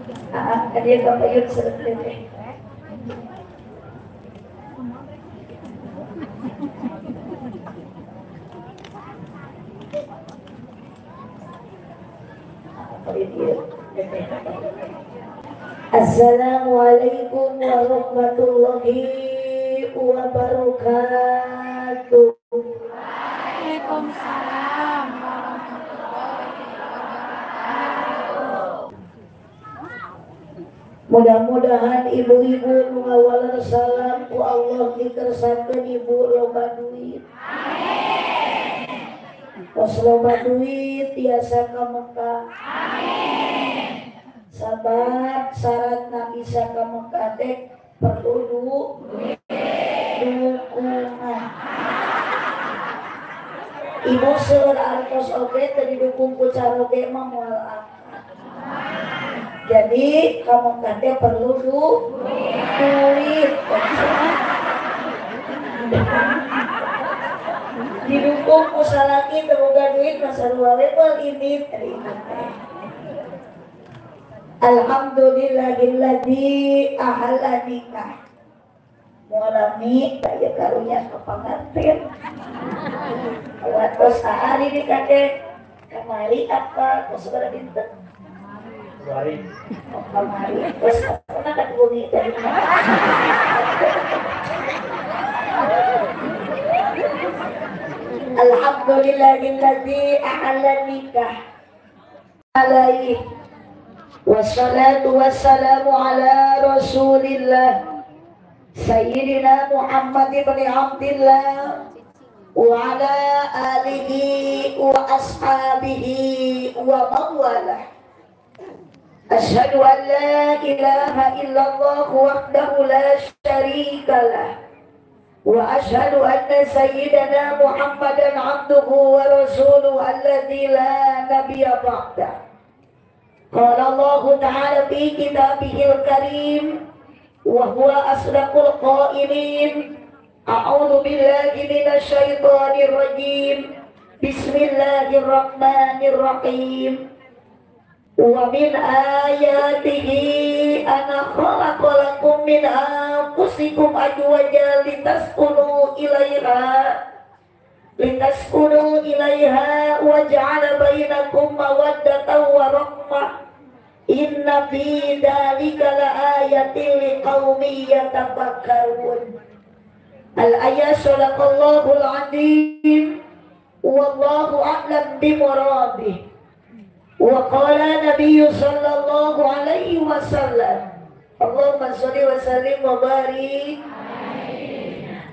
Dia kapayun sa tete. Assalamualaikum warahmatullahi wabarakatuh. Waalaikumsalam warahmatullahi wabarakatuh. Mudah-mudahan ibu-ibu mengawal salam ku Allah dikersatkeun ibu loba duit. Amin. Pos loba duit tiasa ka Mekah. Amin. Sabat syaratna bisa ka Mekah teh perlu dukungan. Ibu seueur artos oge teu didukung ku caroge mah moal akad. Jadi kamu teh perlu duit. Didukung ku salaki teu boga duit masarua we ini terima teh. Alhamdulillahilladzi ahalla nikah. Mulami daya karunya ka panganten. Watos ahari nikah teh kamari apa kusabara dinten? Kamari. Kamari. Terus pernah kan bunyi dari mana? Alhamdulillahilladzi ahalla nikah. Alaihi wassalatu wassalamu ala rasulillah Sayyidina Muhammad ibn Abdillah wa ala alihi wa ashabihi wa mawalah. Asyhadu an la ilaha illallah wahdahu la syarika lah wa asyhadu anna sayyidana Muhammadan abduhu wa rasuluhu alladzi la nabiyya ba'dah. Qala Allah ta'ala fi kitabihil karim wa huwa asdaqul qailin. A'udzu billahi minasy syaithanir rajim. Bismillahirrahmanirrahim. Wa min ayatihi ana khalaqalakum min anfusikum azwajan litaskunu ilaiha wa ja'ala bainakum mawaddatan wa rahmah. Inna fi dzalika laayatin liqaumin yatafakkarun. Al-ayat sadaqallahul azim. Wallahu a'lam bimuradih. Wa qala Nabi sallallahu alaihi wasallam, Allahumma sholli wa sallim wa barik.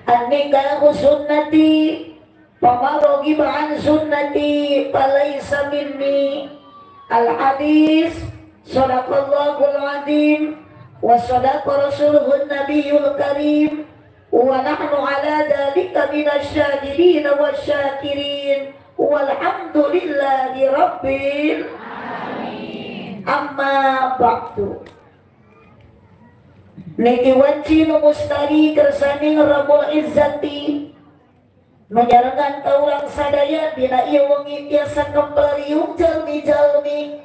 An-nikahu sunnati fama raghiba an sunnati falaysa minni. Al-hadis sadaqallahul azim wa sadaqa rasuluhun nabiyyul karim wa nahnu ala dhalika minasyahidin wasyakirin walhamdulillahi rabbil alamin. Amma ba'du. Niki wanci nu mustari kersani Rabbul Izzati menyarankan ka urang sadaya dina ieu wengi tiasa kemperiung jalmi-jalmi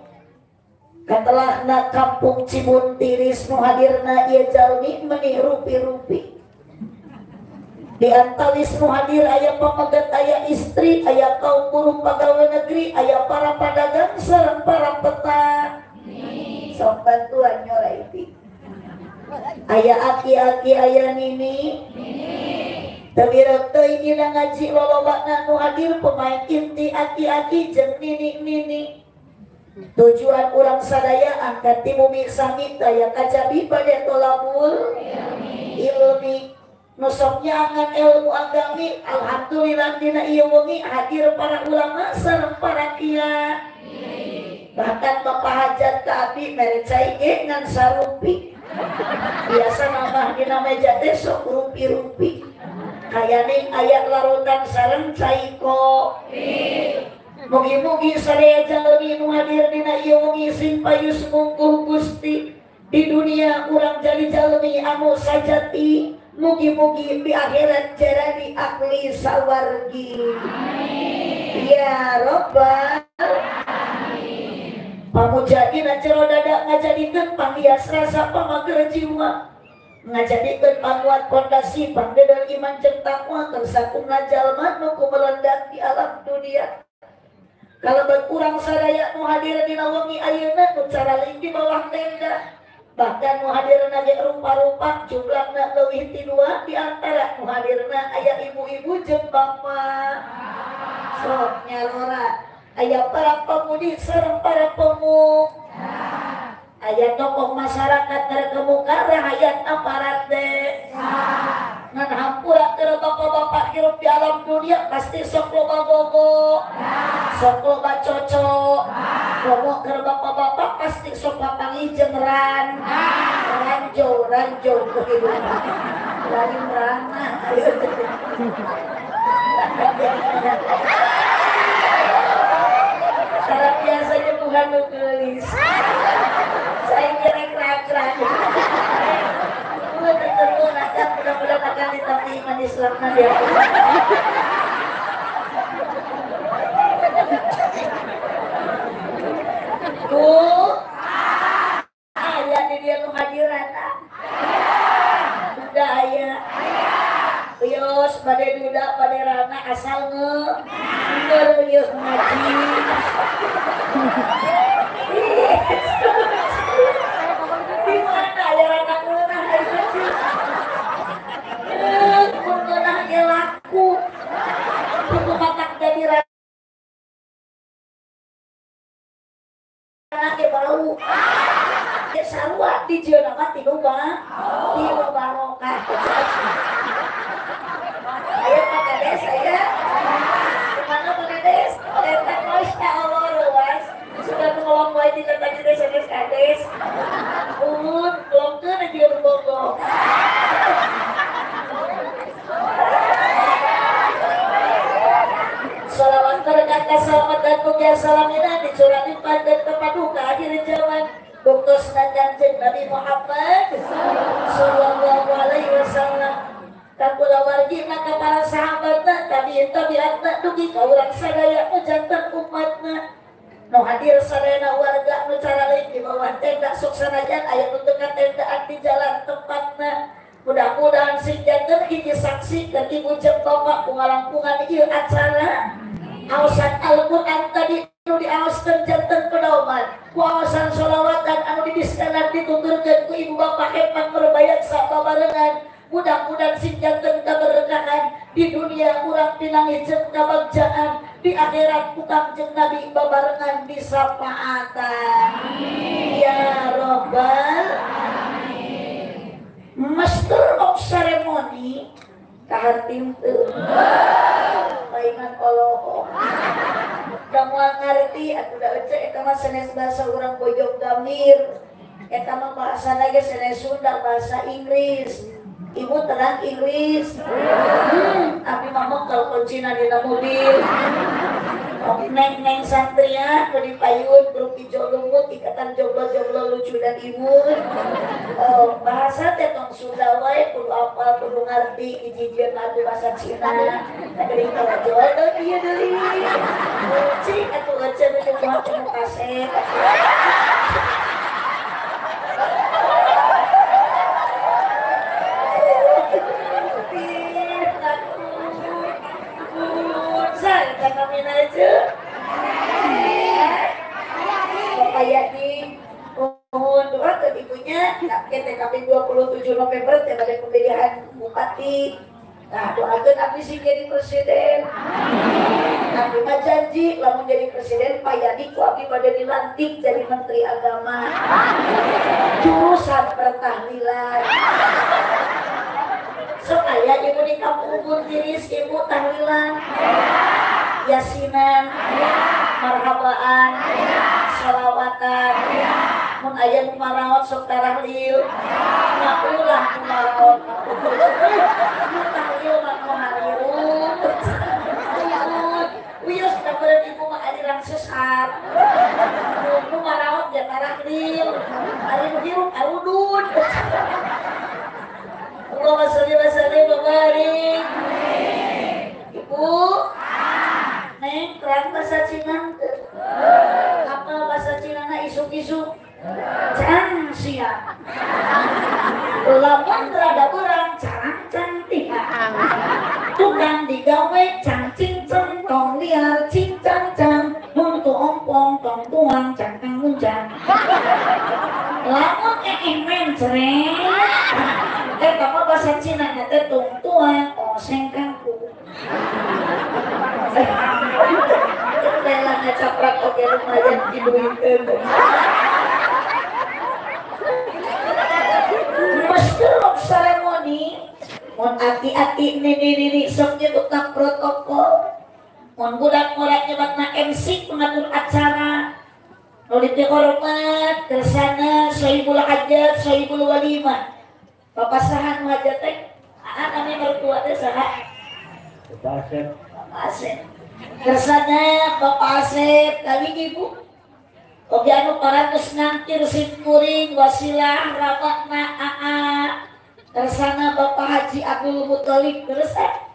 katelahna kampung Cibuntiris nu hadirna ieu jalmi meuni rupi-rupi. Di antawis nu hadir aya pamagat, aya istri, aya kaum buruh pegawai negeri, aya para pedagang sareng para petani. Sok bantuan nyoraiti. Aya aki-aki, aya nini. Tewireuh teuing dina ngaji lolobana nu hadir pemain inti aki-aki jeung nini-nini. Tujuan urang sadaya angkat ti bumi sami daya kajabi pada tolabul ilmi. Nusoknya angan ilmu agami. Alhamdulillah dina ieu wengi hadir para ulama sareng para kiai. Bahkan bapak hajat ka abdi mere cai ge ngan sarupi. Biasa nambah dina meja teh sok rupi-rupi. Kayane aya larutan sareng cai kopi. Mugi-mugi sadaya jalmi nu hadir dina ieu wengi sing payus mungkuh Gusti. Di dunia urang jadi jalmi anu sajati. Mugi-mugi di akhirat jadi ahli sawargi. Amin. Ya Rabbal Alamin. pamujadina jero dada ngajadikeun panghias rasa pamager jiwa, ngajadikeun panguat pondasi pangdedel iman jeung takwa keur sakumna jalma nu kumelendak di alam dunia. Kalau berkurang sadaya nu hadir dina wengi ayeuna nu cara di bawah tenda, bahkan nu hadirna ge rupa-rupa jumlahna leuwih ti 2 di antara nu hadirna aya ibu-ibu jeung bapak. Sok nyalora aya para pemudi sareng para pemuda, aya tokoh masyarakat terkemuka rakyat aparat deh. Ngan hampura keur bapak-bapak hirup di alam dunia pasti sok loba bogo, sok loba cocok. Bogo keur bapak-bapak pasti sok papangi jeung ranjo kehidupan. Lain rana. Cara biasanya bukan nu geulis. Saya kira-kira. Mudah-mudahan akan ditami iman Islamna dia. Aya di dia nu hadiran. Duda aya. Yos bade duda bade rana asal ngeureuyeuh ngaji. Di mana aya rana ngeunah ari kecil. Mun ngeunah ge laku. Kudu matak jadi rana ge bau. Ge sarua di jeuna mah ti barokah. Ayo Pak Kades, saya gimana Pak Kades? Eta Masya Allah luas. Sudah ngomong wae di tempat kita Kades. Belum kena dia berbogong. Salawat berkat selamat dan puja salamina dicurahin pada kepaduka akhir zaman. Bungkus Kanjeng Nabi Muhammad sallallahu alaihi wasallam. Kakula wargina ka para sahabatna tabi'atna dugi ka urang sadaya nu janten umatna nu hadir sadayana warga nu cara lain di bawah tenda sok sanajan aya nu teu katendaan di jalan tempatna. Mudah-mudahan sing janten hiji saksi keur ibu jeung bapak pungalampungan ieu acara aosan Al-Qur'an tadi nu diaoskeun janten pedoman ku aosan sholawatan anu dibiskanan dituturkeun ku ibu bapak hepang berbayat sababarengan. Mudah-mudahan sing janten kaberkahan di dunia urang pinangijeng kabagjaan, di akhirat ukang jeung Nabi babarengan disapaatan. Ya Rabbal alamin. Master of ceremony kahartim teu. Paingan oloh. Da moal ngarti atuh da ece eta mah sanes bahasa urang Bojong Gamir. Eta mah bahasana ge sanes Sunda bahasa Inggris. Ibu terang Inggris. Tapi mama kalau kuncina di mobil. Neng santria ke dipayun grup hijau lumut ikatan jomblo lucu dan imut. Bahasa tetong Sunda wae kudu apal kudu ngarti hiji-hijieun atuh bahasa Cina. Tadi kalau jual teh ieu deui. Cik atuh acan teh moal temu kaset. Kami aja kayak di mohon doa ke ibunya TKP 27 November pada pemilihan bupati. Nah doakan abdi sih jadi presiden. Abdi mah janji lamun jadi presiden Pak Yadi ku abdi pada dilantik jadi menteri agama jurusan pertahlilan. Sok aya ibu di kampung Buntiris ibu tahlilan yasinan, marhabaan, sholawatan, mun aya nu maraot sok tarahlil, ngakulah nu maraot, nu tahlil mah nu hariun, uyus dabeun ibu mah aliran sesat, nu maraot ya tarahlil, ari nu hirup arudun. Allahumma sholli wa sallim wa barik. Ibu Neng, terang bahasa Cina. Apa bahasa Cina na isu can sia lamun rada urang carang cantik tukang digawe cang cincang tong liar cincang cang untuk ompong tong tuang cangkang muncang lamun men cereng kamu bahasa Cina nate tung tuang oseng kangku rela ngacaprak oke lumayan diduitkeun Master seremoni mun aki-aki nini sok tukang protokol mun budak-budak nyebatna MC pengatur acara nulis hormat kersana Sohibul Hajat Sohibul Walimah Bapak saha nu hajat teh kami mertua teh saha Bapak Asep kersana Bapak Asep kali ibu oge anu parantos ngangkir sim kuring wasilah ramakna AA kersana Bapak Haji Abdul Muthalib kersa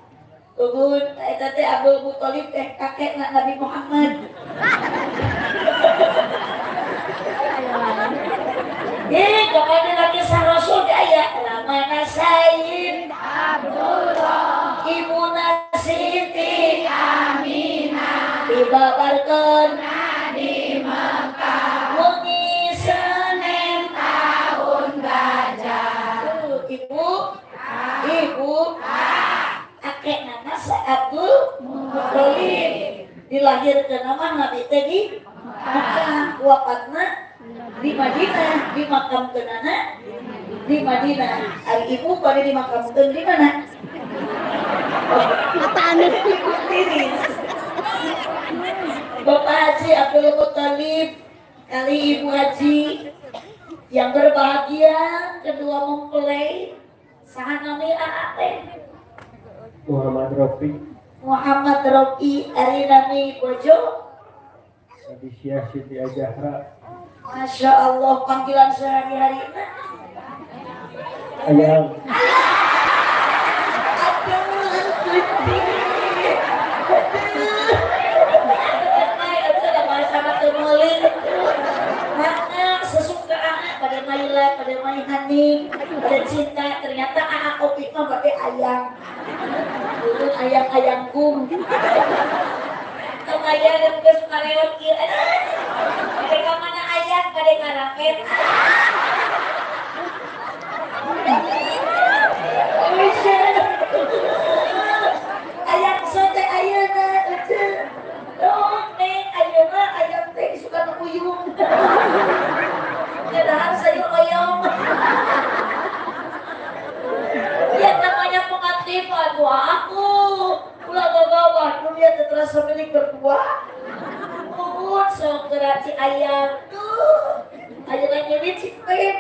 Ubun, eta teh Abdul Muthalib teh kakekna Nabi Muhammad. Kepada Nabi Rasul aya lamana Sayyid Abdullah Ibuna Siti Aminah dibabarkeun di Mekah wengi Senin tahun gajah. Ibu kakek nama Abdul Muthalib dilahirkan nama Nabi teh di Mekah wafatna di Madinah dimakamkeunana di Madinah. Ari ibu pada dimakamkeun di mana? Bapak Haji Abdul Muthalib kali Ibu Haji yang berbahagia kedua mempelai saha nami AAT Muhammad Rofi ari nami bojo Adisya Siti Ajahra. Masya Allah panggilan sehari-hari Ayang. Sesuka pada Maila, pada Maihani, pada cinta ternyata anak kopi mah pakai ayang. Dulu ayang-ayang kum. Ayang yang geus karewat kieu. Pada ka mana ayang pada ngaraket. Ayang sote ayeuna euceul. Neng ayeuna ayang teh suka nuyung. Kedahan sayur oyong. Yang namanya pengantin dua aku. Ulah bawah dulu dia terasa milik berdua. Mun sok geraci ayam tuh. Ayeuna nyilin cipin.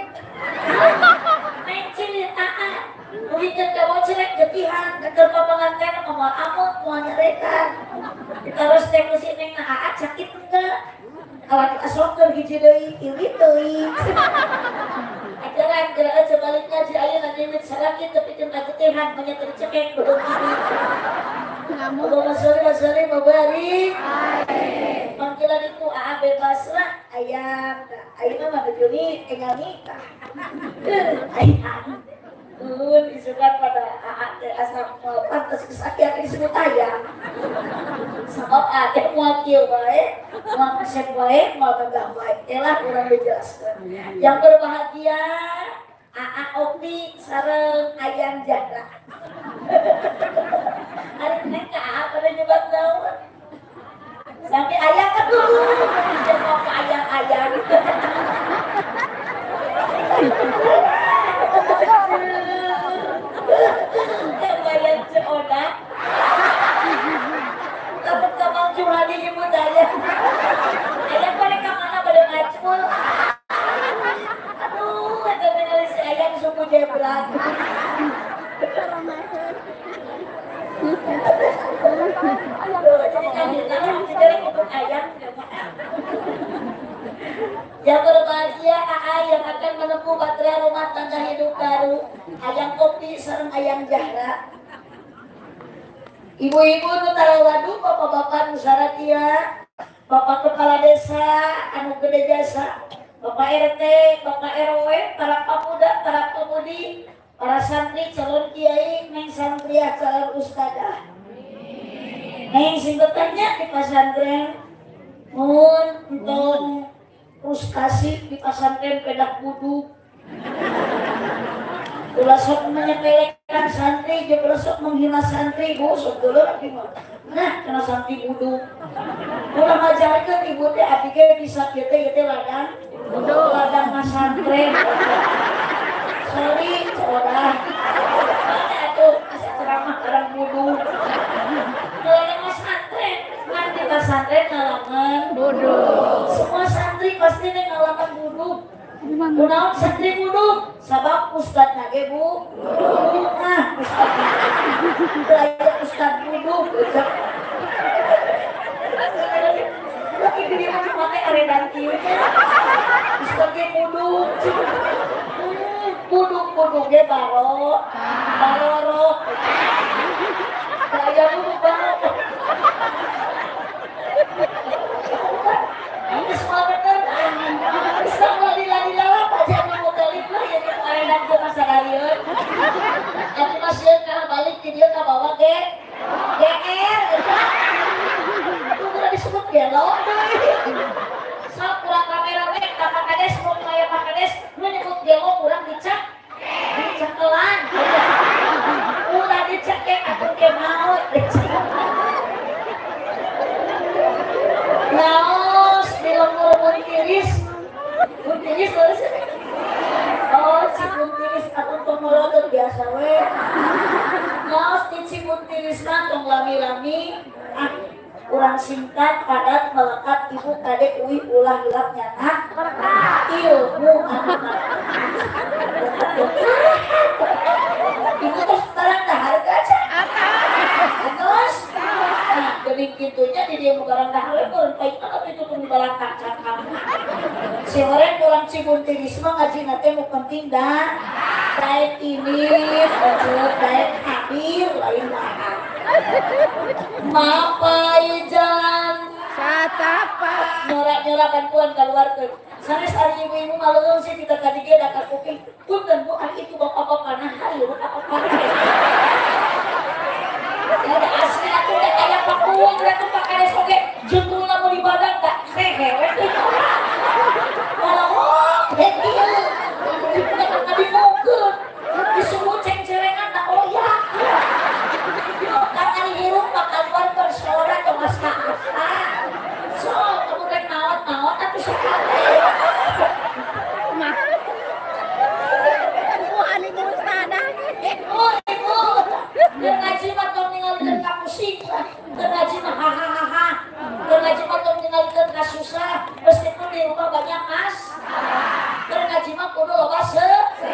Neng cilin Mungkin kamu celek getihan ke pengantin ngomong amuk mau nyarekan. Kita harus cek ke sini nah sakit enggak? Kalau kita sokter hiji deui, irit deui. Ajaran gerak sebaliknya di ayeuna nyimit sakit tapi teu kagetihan banyak tercekek belum gini. Allahumma sholli wa sallim wa barik. Panggilan itu bebas lah ayam. Ayeuna mah deui tinggal nikah. Ayam. Disukan pada asal pantas kesakit disebut ayam. Sebab ada wakil baik, mau kesep baik, mau tegak baik. Elah kurang dijelaskan. Yang berbahagia, Opi sareng ayam janda. Hari ini apa ada nyebat daun? Sampai ayam aduh, dia mau ke ayam-ayam. Bayar seodak takut kamang curhani nyebut ayah ayah balik ke mana pada ngacul aduh ada mengalis si ayah suku jebrak jadi kami tahu tidak ikut ayam yang berbahagia yang akan menempuh bahtera rumah tangga hidup baru ayam kopi sareng ayam jahra ibu-ibu nu tarawadu bapak-bapak nu saratia bapak kepala desa anu gede jasa Bapak RT, Bapak RW, para pemuda, para pemudi, para santri, calon kiai, neng santriah, calon ustadzah. Neng singkatannya di pesantren, mun untuk frustasi di pesantren pedak buduk. Ulah sok menyepelekan santri, juga sok menghina santri, bu, sok dulu lagi mah. Nah, kena santri buduk. Ulah ngajarkan ibu teh abike bisa kieu teh ladang, ladang mas santri. Sorry, coba. Mana atuh asa ceramah orang buduk. Ladang mas santri, nanti mas santri ngalaman buduk. Semua santri pasti ngalaman buduk. Kunaon santri buduk, sabab ustad nage bu. Nah, ustad buduk. Lagi gede mah pakai aredan kieu nya. Ustad ge buduk. Buduk ge baro. Barorok. Saya buduk barok. Ini semua bener. Ustad lali-lali aja mau galip lah ya di aredan ke masa dariun. Tapi masih kalau balik ke dia ke bawah GR. Itu udah disebut gelo. Sok kurang kamera we, Pak Kades mau kayak Pak Kades, lu nyebut gelo kurang dicek. Dicekelan. Udah dicek atau ke mau dicek. Naos di lembur buntiris. Buntiris terus. Oh, si buntiris atau pemulot biasa we. Naos di si buntiris mah tong lami-lami. Kurang singkat, padat, melekat, ibu kadek, uwi, ulah, hilap, nyata ilmu anak ibu terus sekarang dah harga aja terus nah, jadi gitunya di dia mugarang dah harga kurang baik banget itu pun barang kacang si orang kurang cibuntiris mah ngaji nanti mau penting dah diet ini, diet hadir, lain lahap mapai jalan Satapa nyorak-nyorakan puan keluar ke sanes hari ibu-ibu malu sih kita tadi dia dapat kuping pun dan bukan itu bapak-bapak nah hayu bapak-bapak ada asli aku udah kayak pakuang udah tuh pakai soge jempol mau di badan tak hehehe malah hehehe udah kakak dimukul disuruh ceng-cerengan tak oyak karena hirup makan luar bersorak ke masyarakat so kemudian nawat-nawat tapi sekali Ibu ani mustada ibu dia ngaji mah tong ninggalikeun ka musik teu ngaji mah hahaha teu ngaji mah tong ninggalikeun ka susah meskipun di rumah banyak mas teu ngaji mah kudu loba sedekah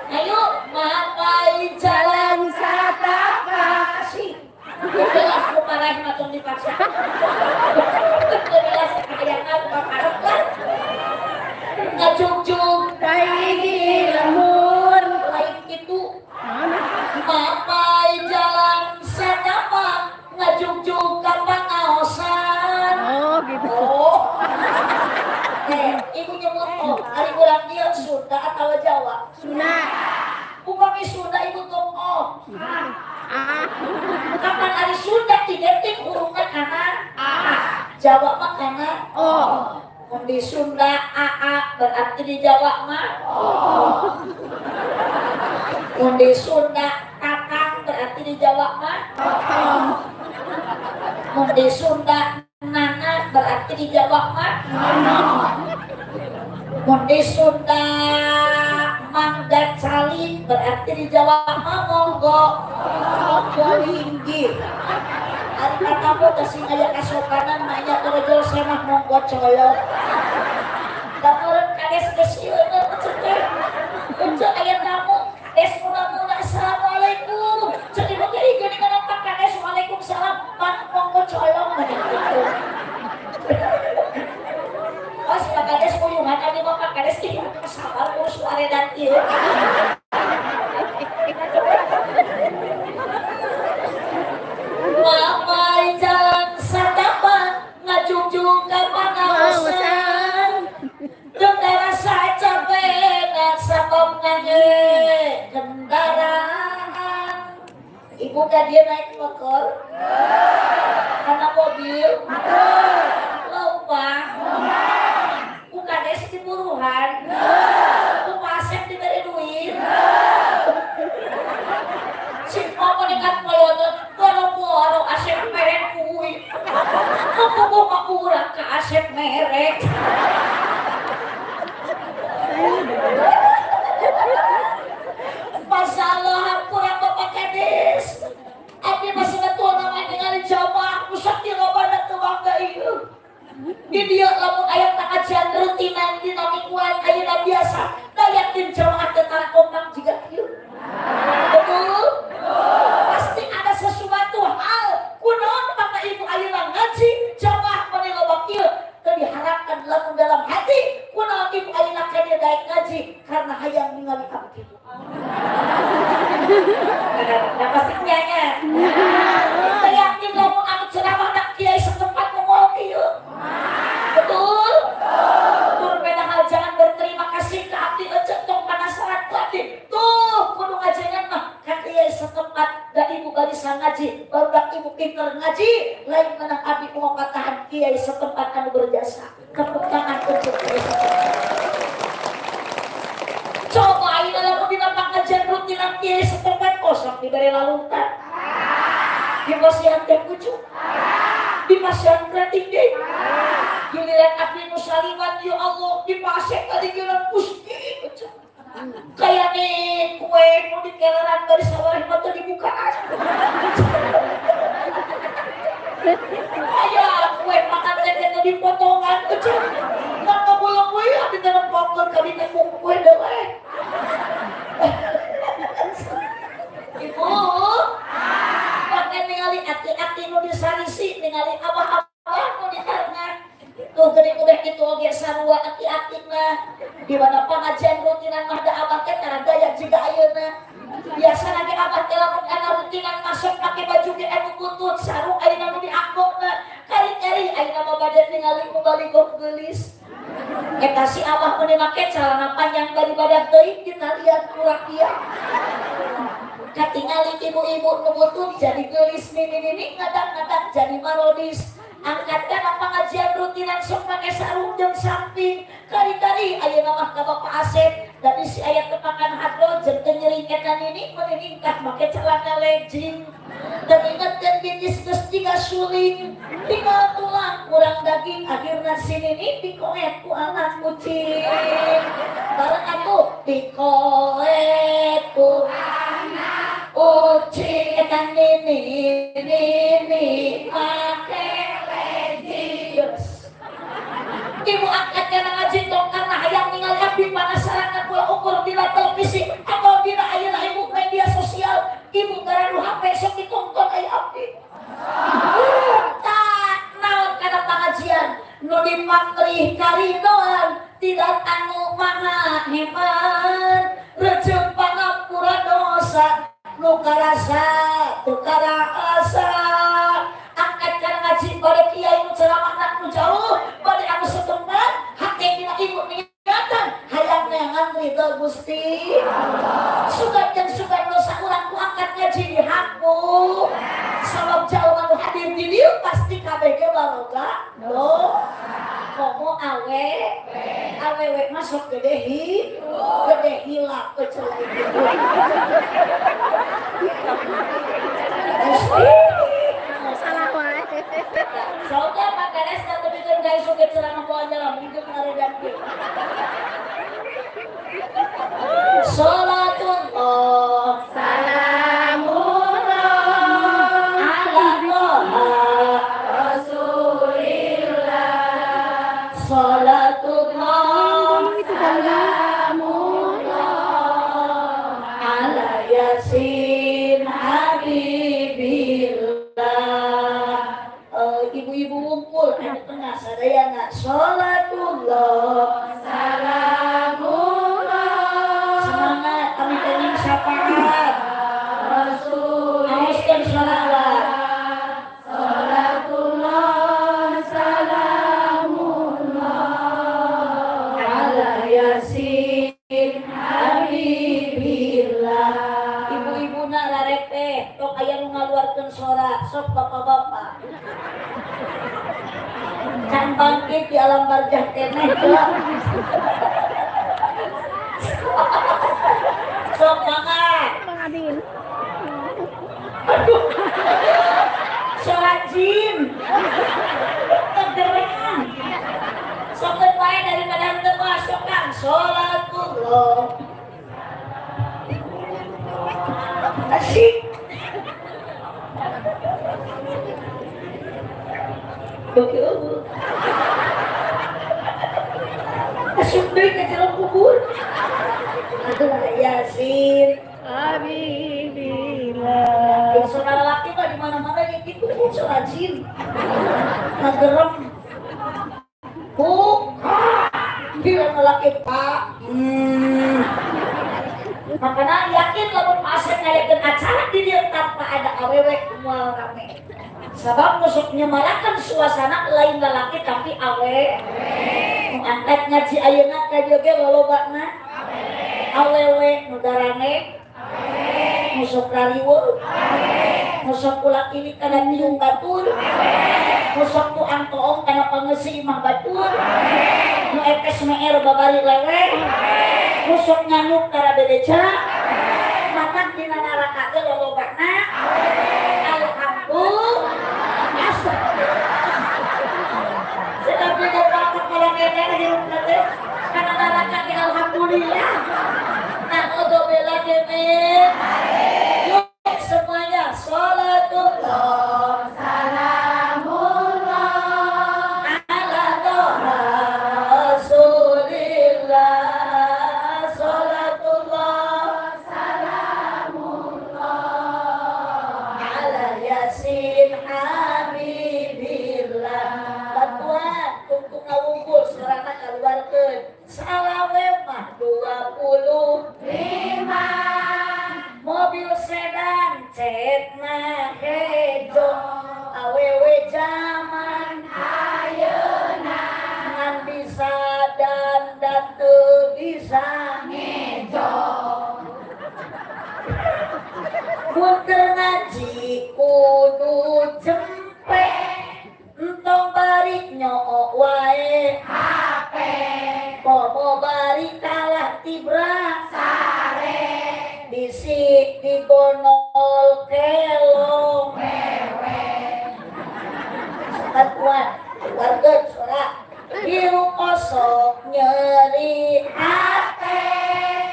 ayo mapai jalan satapa sih jelas ku parah mah tong dipaksa jelas kayakna bukan parah kan ngajung-jung Kaini lamun lain itu mapai jalan satapa ngajung-jung ka pangaosan oh gitu ibu nyebut hari bulan dia Sunda atau Jawa sunat upami Sunda ibu tong kapan hari Sunda identik hurufnya karena Jawa mah karena di Sunda berarti di Jawa mah di Sunda tatang berarti di Jawa mah di Sunda nana berarti di Jawa mah di Sunda mangga cali berarti di Jawa mah monggo linggih hari katamu kasih ngaya kasokanan nanya kerajal semah monggo coyok dan orang kades kesiun cekir untuk ayat kamu kades mula-mula assalamualaikum jadi begini gini dengan pak kades waalaikumsalam monggo coyok pas pak kades kuyungan tadi pak kades ini sabar kurus aredan ieu mapai jalan Ibu gak dia naik motor? Karena mobil? Lomba? Bukan es di buruhan? Asep diberi duit? Si mama dekat melotot boro-boro Asep merek kuih. Aku mau kurang ke Asep merek. Masalah kurang bapak kades. Abi masih betul namanya ningali jamaah pusat di lobana tebangga ieu. Di dia lamun aya pengajian rutinan dina mingguan ayeuna biasa dayakeun jamaah teu tara kompak jiga ieu. Betul? Pasti ada sesuatu hal kunaon Bapak Ibu ayeuna ngaji jamaah meni loba ieu teu diharapkan lamun dalam hati kunaon ibu ayeuna kene daek ngaji karena hayang ningali abdi. Nah pasti nyanya. Teu yakin lamun anu ceramah dak kiai setempat ngomong ieu. Betul? Berbeda hal jangan berterima kasih ke abdi tong penasaran abdi. Tuh kudu ngajengan mah ka kiai setempat da ibu gak bisa ngaji, baru dak ibu pinter ngaji, lain menang abdi mau katahan kiai setempat anu berjasa. Tepuk tangan untuk kiai. Coba ayeuna lamun dina pengajian rutinan kiai setempat kosong diberi lalutan. Di pasihan teh kucu. Di pasihan kreatif deh. Giliran abdi musalimat ya Allah dipasek kali giliran puski kayak nih kue mau dikeleran dari sawareh mata dibukaan ayah kue makan tete itu dipotongan kecil nggak kebolong kue abdi dalam pokok kali tembok kue deh ibu pakai ningali ati-ati nu disarisi ningali abah-abah nu ditarna tuh gede-gede itu oge sarua ati-atina di mana pengajian rutinan mah da abah teh tara gaya jiga ayeuna biasana ge abah teh lamun kana rutinan masuk pake baju ge anu butut sarung ayeuna nu diangkona kari-kari ayeuna mah bade ningali mubaligh geulis eta si abah mun make celana panjang daripada teuing kita lihat kurang dia katingali ibu-ibu nu butut jadi geulis mini-mini ngadak-ngadak jadi marodis angkatkan pengajian rutinan sok make sarung jeung samping kari-kari ayeuna mah ka Bapak Asep dan si aya kepakan hadro jeung teu nyeri eta nini meningkat make celana legging dan ingatkeun jenis geus tiga suling tinggal tulang kurang daging akhirna si nini dikoet ku anak kucing bareng atuh dikoet ku anak kucing eta nini make ibu angkatnya ngaji tong karena hayang ningali abdi panasaran pula ukur dina televisi atau dina ayeuna ibu media sosial ibu garanu HP sok ditonton aya abdi tak naon kana pengajian nu dipakrih karidoan tidak anu maha hebat rejeng pangapura dosa nu karasa tu karasa angkat kana ngaji bade kiai nu ceramah nu jauh bade anu setempat hake dina ibu niatan hayang neangan ridho Gusti sugan jeung sugan dosa urang ku angkat ngaji di hakku sabab jauh anu hadir di dieu pasti kabeh ge barokah do komo awewe masuk gede hilap kecelai Salah wae. Sauda makares na tebikeun guys suge ceramah ku ajaran hidup ngaredan ge. Salatullah salamullah ala Toha Rasulillah salatullah salamullah ala Yasin Habibillah ibu-ibu ngumpul di tengah sadayana salatullah salamullah semangat kami kening syafaat Rasul amuskan salawat salatullah salamullah ala Yasin Habibillah ibu-ibu na larek teh tok aya nu can bangkit di alam barzah keneh Cok. Sok banget. Bang Adin. Aduh. Sholat jin. Kegeran. Soket wae daripada henteu masuk kan sholatullah. Asik. Oke. Masuk deui ke jero kubur. Aduh Yasin. Habibillah. Yang saudara laki mah di mana-mana kayak gitu so rajin. Nagerem. Bila laki Pak. Makanya yakin lamun masih ngayakeun acara di dieu tanpa ada awewe moal rame. Sabab nusuk nyemarakan suasana lain lalaki tapi awe. Angkat ngaji ayeuna ka dieu ge lolobana. Awewe nu darane. Musok rariweuh. Musok ulah ini kana tiung batur. Musok tu angkoong kana pangeusi imah batur. Nu epes meer babari lewe. Musok nyanyuk kara bedeja. Matak dina neraka ge lolobana. Alhamdulillah. Sedap juga pakak kalau ngene hirup teh. Kana neraka ge alhamdulillah. Nah, odo bela kemen. Yuk semuanya sholatullah salamullah ala toha rasulillah sholatullah salamullah ala yasin habibillah. Batuan tunggu ngawungkul serana keluarkeun salawe mah 25 mobil sedan cetna hejo awewe zaman ayeuna ngan bisa dan teu bisa ngejo mun keur ngaji kudu cempe entong bari nyoo wae HP komo bari kalah tibra sare bisik digonol kelong wewe sangat kuat warga suara biru kosok nyeri hati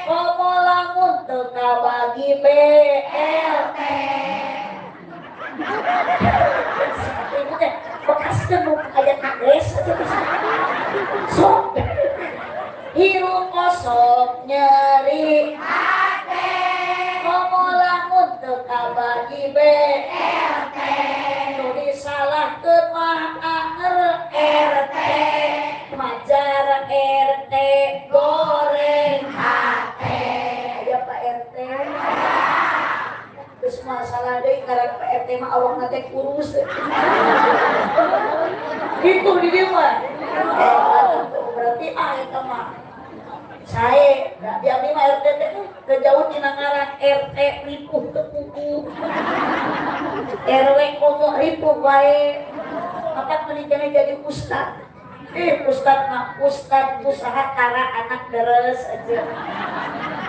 komo lamun teka bagi BLT itu teh bekas genuk kayak kades sok hiru kosok nyeri hati komo lamun teka bagi BLT nu disalahkeun mah anger RT majar RT goreng hate aya Pak RT terus masalah deui karena Pak RT mah awakna teh kurus gitu di dieu mah berarti eta mah saya di abdi mah RT teh kejauh tina ngaran RT ripuh teu kuku RW komo ripuh bae maka menikahnya jadi ustad ustad mah ustad usaha kara anak deres aja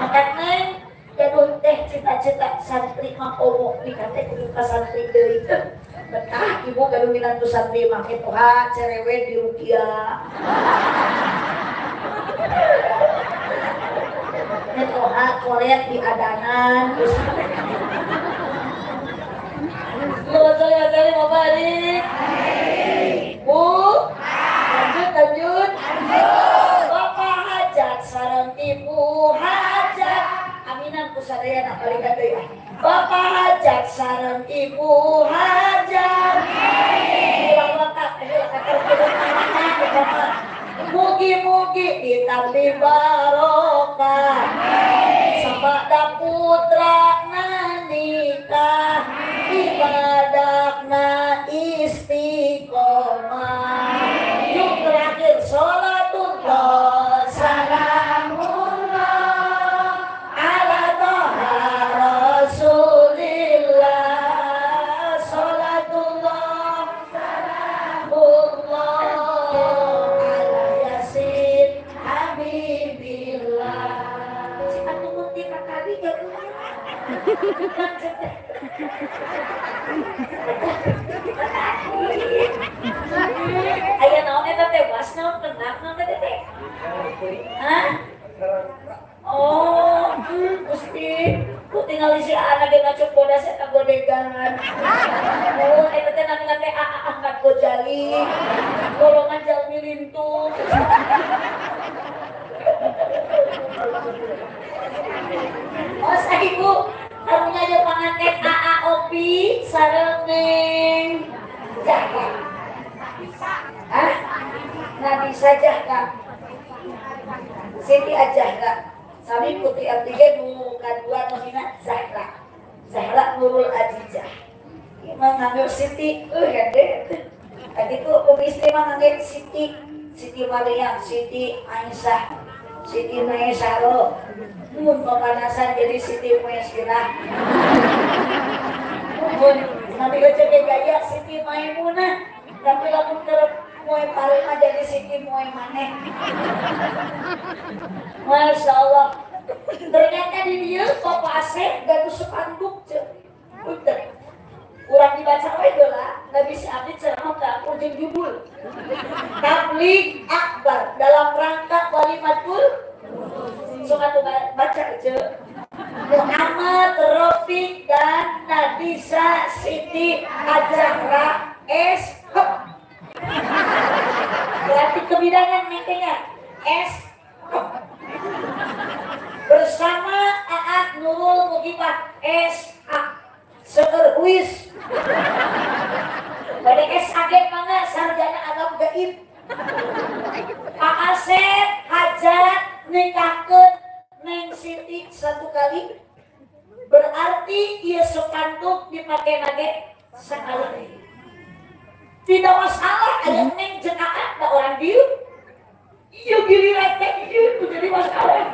maka neng gaduh teh cita-cita santri mah komo dikate kudu ka santri deui betah ibu gaduh minat santri mah kitu ha cerewe di rupiah Netoha korek di adanan terus mau balik Bu lanjut Bapak hajat sareng ibu hajat aminan kusadayana balikan deui Bapak hajat sareng ibu hajat mugi-mugi ditampi barokah sabada putra nikah ibadahna istiqomah yuk terakhir sholatullah salamullah ala toha rasulillah sholatullah salamullah Aya naon eta teh was naon tenang naon teh teh. Hah? Oh, Gusti, ku tinggal si anak ge ngacuk bodas eta godegan. Oh, eta teh namina teh angkat gojali. Golongan jalmi lintung. Oh, ibu, karunya jeung panganten AA Opi sareng Neng Zahra. Hah? Nabi saja Kak. Siti Azahra. Sami putri abdi ge nu kadua nomina Zahra. Zahra Nurul Azizah. Imang ngambil Siti, gede. Tadi ku istri mah ngambil Siti, Siti Maryam, Siti Aisyah, Siti Maisaro. Mun pemanasan jadi Siti Maisirah. Mun nanti aja gaya Siti Maimunah. Tapi lamun kerep moe paling aja jadi Siti moe maneh. Masya Allah. Ternyata di dia Papa Asep gak tuh sepanduk udah kurang dibaca we lah nggak bisa abdi ceramah tak urjeng judul tabligh akbar dalam rangka walimatul suka tuh baca aja Muhammad Rafiq dan Nabisa Siti Azahra S. Berarti kebidangan nantinya S. Bersama Aat Nurul Mugibah S.A. Seurwis pada S.A.G. mana sarjana alam gaib Pak Asep hajat nikahkeun Neng Siti satu kali berarti ia sekantuk dipakai nage sekali tidak masalah ada Neng jeung Aat da orang dieu iya giliran teh ieu jadi masalah.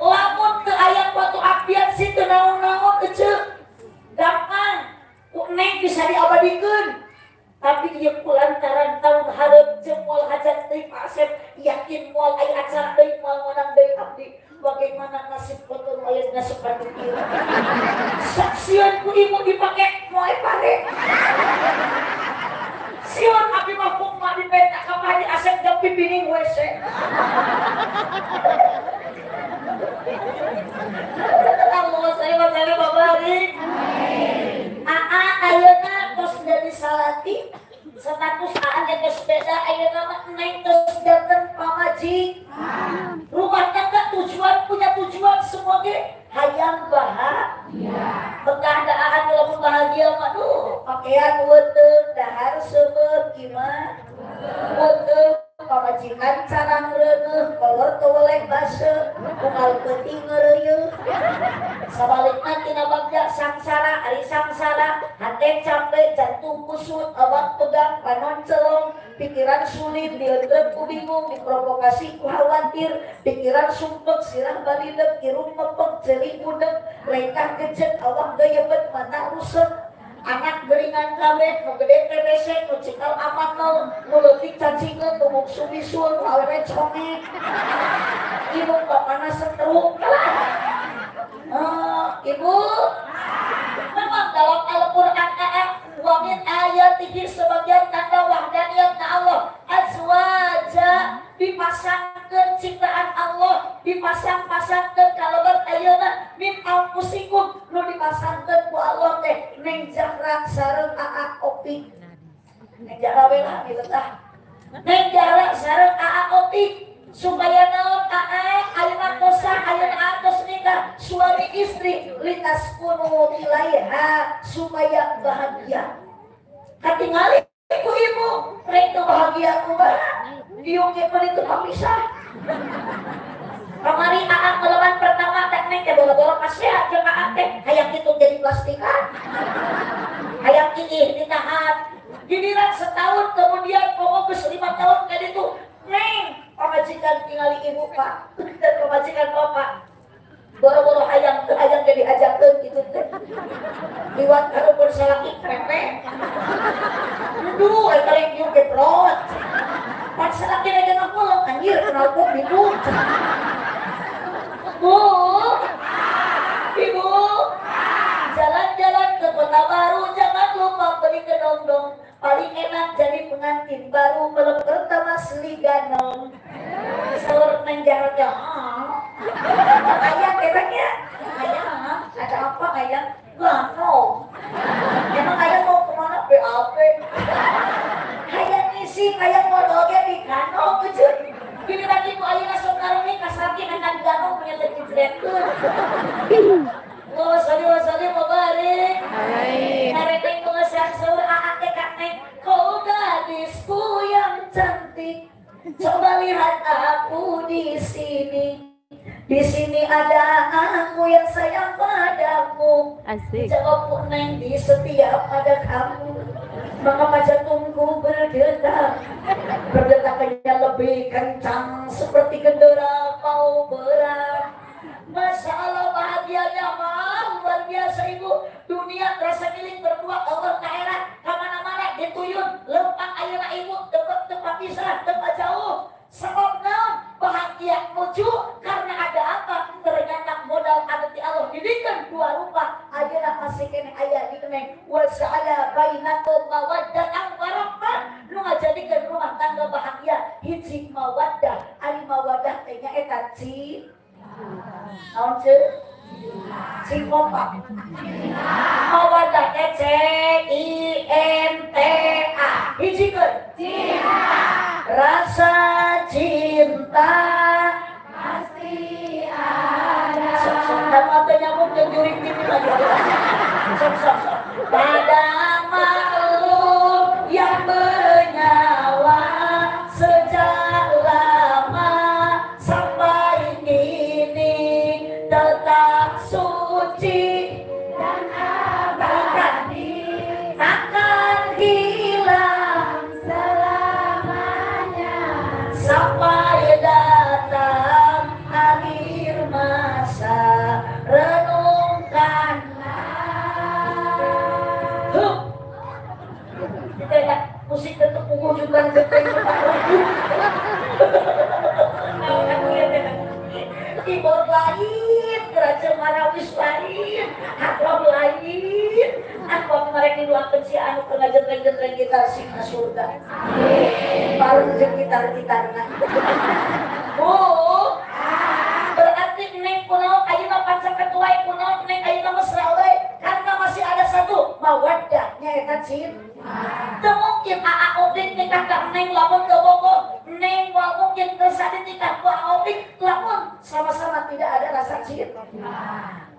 Lamun teu aya batu apian situ naon-naon ece gampang ku Neng bisa diabadikeun tapi ieu kulantaran tahun hareup jeung moal hajat teh Pak Asep yakin moal aya acara deui moal menang deui abdi bagaimana nasib foto aya dina seperti ieu saksian ku ibu dipake moe pare siun abdi mah mah dipenta ka Haji Asep jeung pipining WC Allah saya wacana babari. Aa ayeuna tos jadi salati status Aa geus beda ayeuna mah Neng tos dateng pamaji. Rumah tangga punya tujuan semua ge hayang bahagia. Betah da Aa lamun bahagia mah duh pakaian weuteung dahar seueur gimana. Weuteung pamajikan cara ngeureuneuh kolor teu welek base unggal peuting ngeureuyeuh sabalikna tina bagja sangsara ari sangsara hate capek jantung kusut awak pegang panon celong pikiran sulit dieuntreuk ku bingung diprovokasi ku khawatir pikiran sumpek sirah balideg irung mepek ceuli budeg lengkah gejet awak gayebet mata rusek anak geringan kabeh nu gede teh resek nu cikal amat nu leutik cacingkeun tumuk sumisul awewe conge ibu papana setruk ibu memang dalam Al-Qur'an wa min ayatihi sebagian tanda wahdaniyatna Allah azwaja dipasangkeun ciptaan Allah dipasang-pasangkeun kalabar ayeuna min anfusikum nu dipasangkeun ku Allah teh Neng Zahra sareng Aa Opi Neng Zahra we lah ditah Neng Zahra sareng Aa Opi supaya naon ayeuna kosa ayeuna atos nikah suami istri lintas kunu ilaiha supaya bahagia katingali ku ibu rek teu bahagia kumaha diung ge meuli teu papisah kamari Aa melawan pertama teh Neng teh bola-bola kasehat jeung Aa teh hayang kitu jadi plastikan hayang ini ditahan giliran setahun kemudian pokok geus 5 tahun ka ditu Neng pamajikan tinggali ibu Pak dan pamajikan Bapak boro-boro hayang jadi ajakeun kitu teh liwat hareupeun salaki pepe aduh eta rek dieu geprot pan salaki rek ngapolong anjir kenal pot ditu Bu ibu peserta baru jangan lupa beli kedong-dong. Paling enak jadi pengantin baru belum pertama seli ganong. Sahur neng jaraknya. Ayam ketanya. Ayam ada apa ayam? Ganong. Emang ayam mau kemana? BAP. Ayam ngisi, ayam mau doge di ganong aja. Gini lagi ku ayam langsung karuni kasarki akan ganong punya terjebretun. Wasali mabarik. Nareting pengesan sahur aak tekak neng. Kau gadisku yang cantik. Coba lihat aku di sini. Di sini ada aku yang sayang padamu. Asik. Jawab neng di setiap ada kamu. Mengapa jantungku berdetak? Berdetakannya lebih kencang seperti kendera kau berat. Masya Allah bahagianya mah luar biasa ibu. Dunia terasa milik berdua Allah daerah kemana-mana dituyun lempang ayeuna ibu deket tempat pisah tempat jauh. Sebab naon bahagia muju karena ada apa? Ternyata modal anu ti Allah didikan dua rupa. Ayeuna masih kene aya di keneng wa sa'ala bainakum mawaddatan warahmah. Nu ngajadikeun rumah tangga bahagia hiji mawaddah. Ari mawaddah teh nyaeta naon ceu? Cinta. Mawaddah teh CINTA. Hijikeun. Cinta. Rasa cinta pasti ada. Sok-sok mata nyamuk jeung juring ini lagi. Sok-sok. Pada makhluk yang bernyawa sejak lama sampai kini tetap suci dan abadi akan hilang selamanya sampai datang akhir masa. Renungkanlah. Musik tetap mewujudkan jepeng keyboard lain, kerajaan marawis lain, akrab lain, akrab mereka diluangkan si anu pengajar-pengajar gitar sing surga. Baru jeung gitar-gitarna. Bu, berarti neng kunaon ayeuna pacar ketua kunaon neng ayeuna mesra we karena masih ada satu mawaddah nyaeta cinta. Teu mungkin opik nikah ka neng lamun teu bogo, neng mungkin teu sadi nikah ku opik lamun sama-sama tidak ada rasa cinta.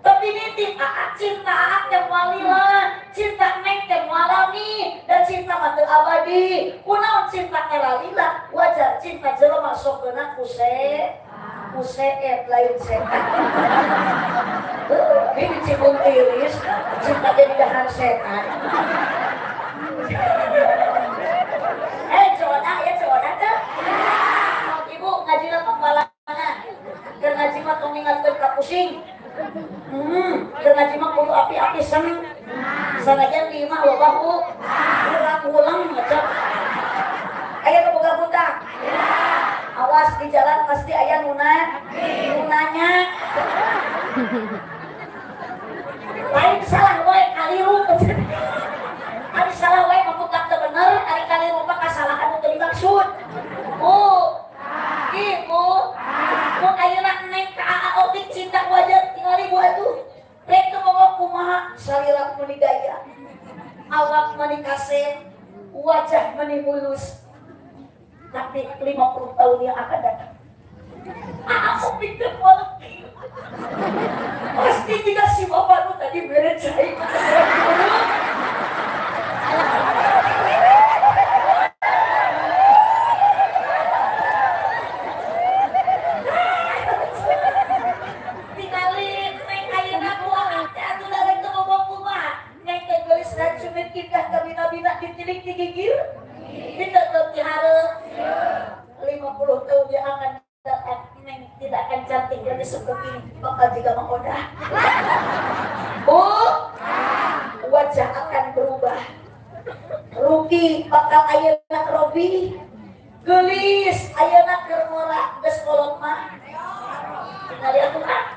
Tapi nitip cinta yang walila, cinta neng yang walami, dan cinta mati abadi. Kunaon cinta eralila, wajar cinta jelema sok beunang kuseet lain setan. Ini cibung tiris, cinta jadi dahan setan. Jodoh tuh. Ibu ngaji lah kepalana, dan ngaji mah tong ninggalkeun ka pusing. Dan ngaji mah kudu api-api seneng. Sanajan di imah loba ku. Ulang-ulang ngecek. Aya kebuka budak. Awas di jalan pasti aya nunanya. Lain salah wae kaliru. Ari salah wae mabudak teu bener, ari kaliru mah kasalahan teu dimaksud. Ibu. Mun ayeuna neng ka opik cinta wajah tingali bu atuh. Rek teu bawa kumaha salira meni gaya. Awak meni kasih, wajah meni mulus. Tapi 50 tahun yang akan datang aku pikir walaki pasti jika si bapakmu tadi berecai tinggalin neng ayeuna kuat atuh darek teu bobo kumaha neng teh geus cumit indah ka bina-bina ditilik digigir ditetep dihareup 50 tahun dia akan datang neng tidak akan cantik dari seperti ini bakal juga menggoda. Wajah akan berubah. Rugi bakal ayeuna Robi gelis ayeuna keur ngora geus kolot mah. Tinggal atuh kan.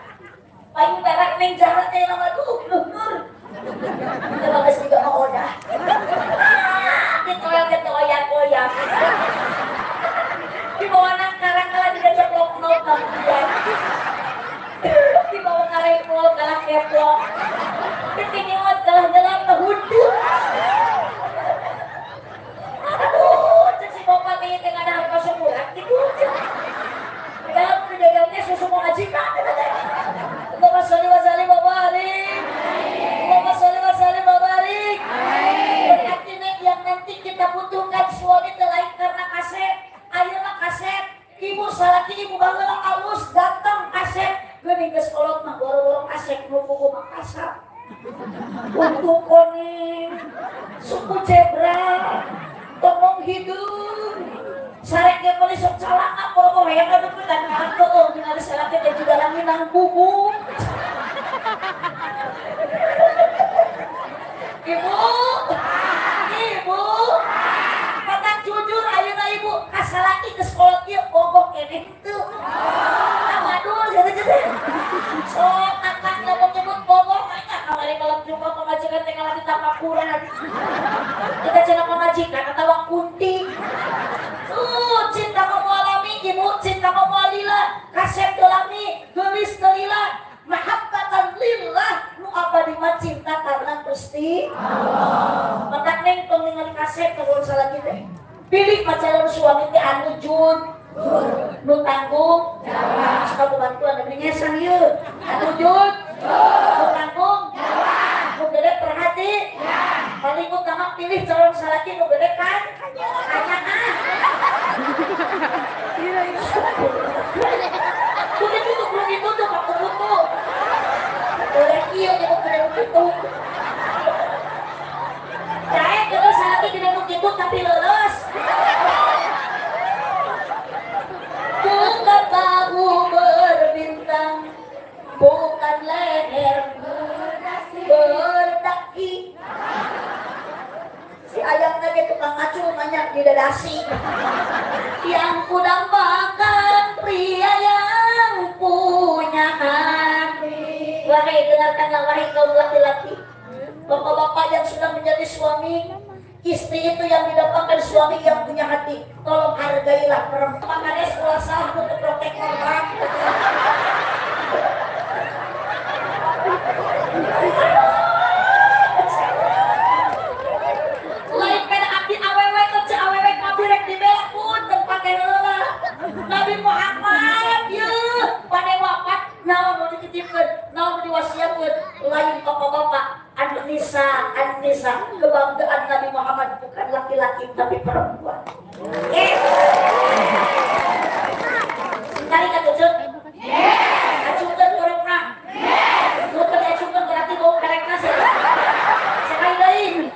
Paling berak neng jahat teh nama luhur. Kalau geus juga mau udah. Ditoel ke oyak-oyak. Di bawah nangkarang kalah juga ceplok nol nampian. Di bawah ngarepol kalah keplok. Ketinggian kalah gelap kehunduh. Aduh, cek si bapak ini tengah ada harga semurat gitu. Dalam perdagangannya susu mau ngajikan. Allahumma sholli wa sallim wa barik. Allahumma sholli wa sallim wa barik. Berarti yang nanti kita butuhkan suami lain karena kaset. Ayeuna kaset. Ibu salaki ibu baheula alus datang kaset. Geuning geus kolot mah boro-boro kaset nu buku Makassar. Untuk kuning, suku zebra, tomong hidung, sarek yang mau disok calaka, kalau yang ada pun dan ngangkau, dengan salaknya dan juga lagi nang bubu. Ibu, patang jujur, ayeuna ibu kasalaki ke sekolah dia bogok kene itu. Aduh, jadi. So, kakak ngomong nyebut bogok, kemarin kalau jumpa pengajian tinggal lagi tapak kurang. Kita cina pengajian atau kunti. Cinta kamu alami, ibu cinta kamu alila, kaset gelami, gelis gelila, mahabbatan lillah, nu abadi mah cinta karena Gusti Allah. Maka neng tong ningali kaset kalau salah kita. Pilih calon suami teh anu jujur, nu tanggung, suka bantuan dan ngesang ieu. Anu jujur, nu tanggung, nu gede perhati. Paling utama pilih calon salaki nu gede kan? Belum itu tuh aku butuh. Boleh iya nyebut gede begitu. Saya kalau salaki gede begitu tapi lulus. Bukan bahu berbintang, bukan leher berdaki. Si ayam tadi tukang acuh banyak di dadasi. Yang kudambakan pria yang punya hati. Wahai dengarkanlah wahai kaum laki-laki, bapak-bapak yang sudah menjadi suami, istri itu yang didapatkan suami yang punya hati. Tolong hargailah perempuan. Makanya sekolah salah untuk protek orang. Lain pena abdi awewe kerja awewe kabirek dibela pun tempatnya heula. Nabi Muhammad ya pada wafat naon mau dititipkeun, naon diwasiatkeun lain bapak-bapak. An-Nisa kebanggaan Nabi Muhammad bukan laki-laki tapi perempuan. Sekali kata Jun. Acungkeun urangna. Bukan acungkeun berarti bau karekna sih. Sekali lain.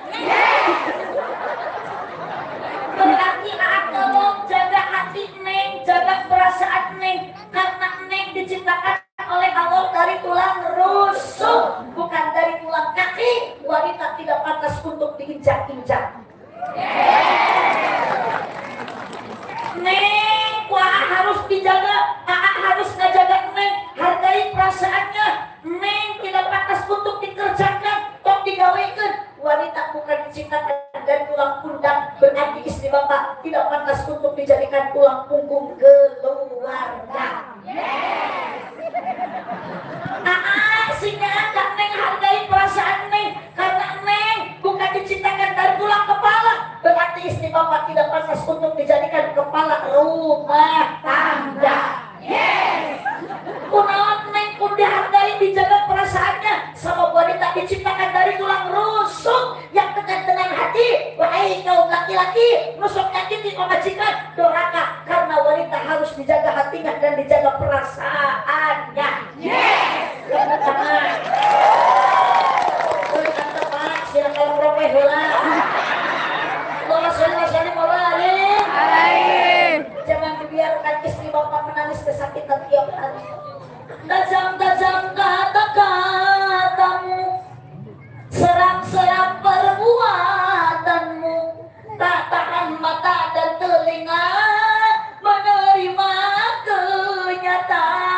Berarti aat tolong jaga hati Neng, jaga perasaan Neng, karena Neng diciptakan oleh Allah dari tulang rusuk, bukan dari tulang kaki. Wanita tidak pantas untuk diinjak-injak. Neng, Aa harus dijaga, Aa harus ngajaga Neng, hargai perasaannya. Neng tidak pantas untuk dikerjakan, tok digawekeun. Wanita bukan diciptakan dari tulang pundak, berarti istri bapak tidak pantas untuk dijadikan tulang punggung keluarga. Sehingga anda Neng hargai perasaan Neng, karena Neng bukan diciptakan dari tulang kepala, berarti istri bapak tidak pantas untuk dijadikan kepala rumah tangga. Kunaon Neng pun dihargai, dijaga perasaannya. Sama wanita diciptakan dari tulang rusuk yang dengan hati. Wahai kaum laki-laki, rusuk nyakitin memajikan doraka, karena wanita harus dijaga hatinya dan dijaga perasaannya. Yang pertama, berikan tepat, silakan merokok heula. Allahumma sholli wa sallim wa barik. Jangan dibiarkan istri bapak menangis kesakitan tiap hari. Tajam-tajam kata-katamu, seram-seram perbuatanmu, tak tahan mata dan telinga menerima kenyataan.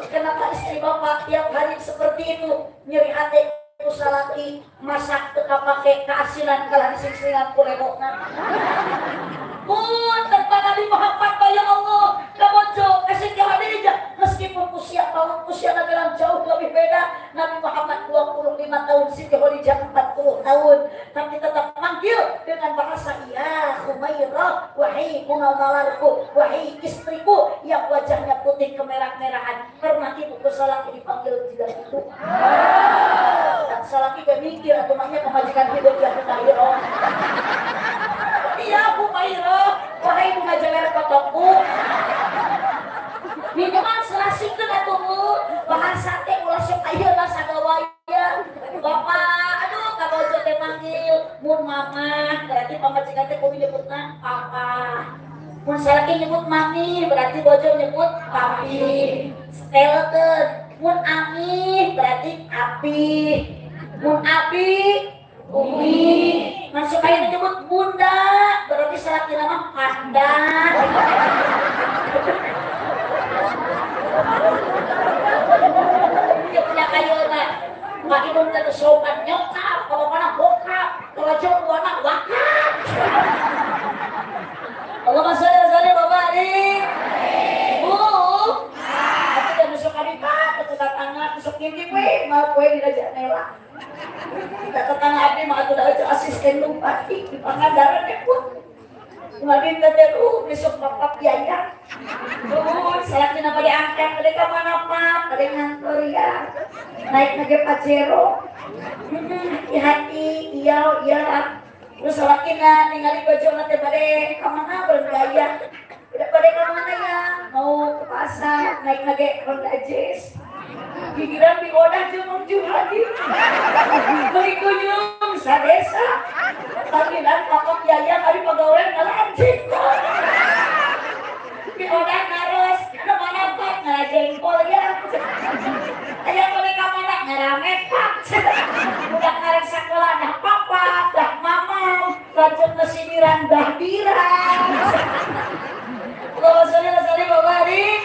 Kenapa istri bapak tiap hari masak teka pake keasilan kalah sing-singan kurebokna. Mun terpangali Muhammad ya Allah, kamojo kasih jawabannya meskipun usia tahun usia Nabi jauh lebih beda. Nabi Muhammad 25 tahun, Siti Khadijah 40 tahun, tapi tetap manggil dengan bahasa ya Humairah, wahai bunga malarku, wahai istriku yang wajahnya putih kemerah-merahan. Karena ibuku salah dipanggil tidak itu. Dan salah tidak mikir atau maknya kemajikan hidup yang Humairah. Iya Humairah, wahai bunga jawer kotoku. Minuman selasikeun atuh bahasa teh ulah sok ayeuna sagawaya. Bapak, aduh kabojo teh manggil mun mama, berarti pamajikan teh kudu nyebutna papa. Mun salaki nyebut mami, berarti bojo nyebut papi. Skeleton, mun ami berarti api. Mun abi umi. Masuk aja nyebut bunda, berarti salaki nama panda. Dia punya kayona, mak idung teh sopan nyokap, kalau mana bokap, kalau jauh anak wakap. Allahumma sholli wa sallim wa barik. Bu, aku udah besok kali pak, tetangga besok ini gue, mau gue dirajak nela. Tetangga abdi mah udah aja asisten lumpati di Pangandaran deh pun. Ngadin teh besok bapak biaya. Salaki napa diangkat, mereka mana pak, ada ngantor ya. Naik nage Pajero. Hati-hati, iya. Terus salaki ningali baju nanti pada kemana bergaya. Udah pada kemana ya? Mau ke pasar, naik nage Honda Jazz. Pikiran bigoda jumung lagi. Beli kunjung sadesa. Panggilan pokok yaya kali pegawai ngalanjing. Bigoda naros, mana pak ngalah jengkol ya. Ayah boleh kamu nak ngerame pak. Udah ngarek sekolah dah papa, dah mama, lanjut ke siniran dah birang. Kalau sore bawarin.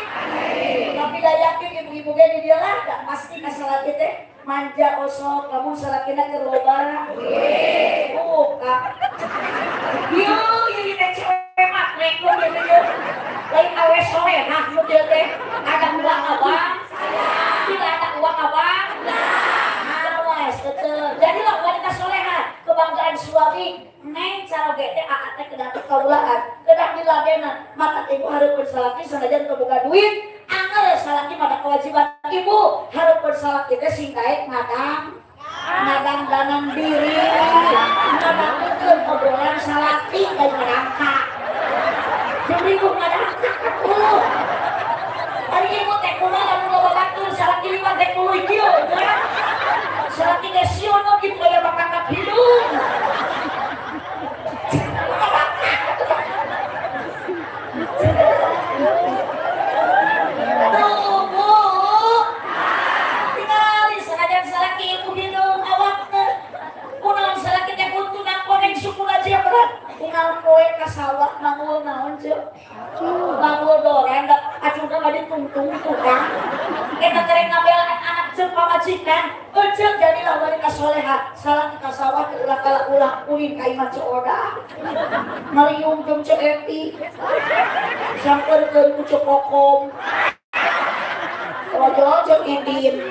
Tapi dah yakin ibu-ibu gini dia lah, gak pasti masalah kita manja osok, kamu salah kena ke loba. Buka. Yuk, ini cewek maklek lu gitu yuk. Lain awe sore, nah lu dia teh. Ada uang abang? Tidak ada uang abang? Awas, betul. Jadilah wanita soleha, kebanggaan suami. Neng cara gede aatnya kedah kekaulaan, kedah diladenan. Mata ibu harus bersalaki sengaja untuk buka duit. Angel salaki pada kewajiban ibu harus bersalaki ke singkait ngadang danan diri, ngadang itu obrolan salaki dan ngerangka. Jadi ibu ngerangka tuh. Hari ibu teh kumaha lamun loba batur salaki 5 teh 10 kieu ya. Salaki teh siono gitu aya bakangkat hidung. Tinggal kowe ka sawah mangul naon ceu. Mangul doreng da acungna mah ditungtung tukang. Eta kerek ngabelaan anak ceuk pamajikan. Ceuk jadilah wanita soleha. Salah ka sawah teu ulah ulin ka imah Cioda. Maliung jeung Ceu Eti. Sampeurkeun ku Ceu Kokom. Ojo Ceu Idin.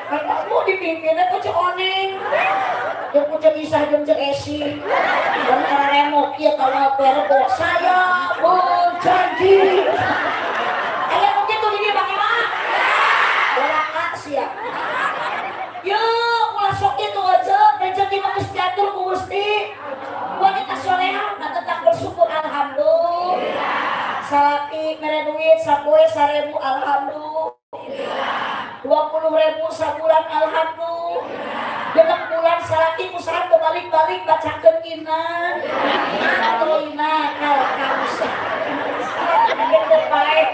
Kamu dipimpinnya ku Ceu Oneng. Yang punya kisah yang Esi dan Remo kia kalau perbo saya berjanji ayah mungkin tuh ini bagaimana bolak siap yuk mulai sok itu aja dan jadi manis jatuh ku Gusti wanita soleha nah tetap bersyukur alhamdulillah salaki mere duit sapoe 1000 alhamdulillah 20.000 sabulan alhamdulillah. Genep bulan salaki usaha kebalik-balik bacakeun iman. Atau iman kaus. Gitu baik.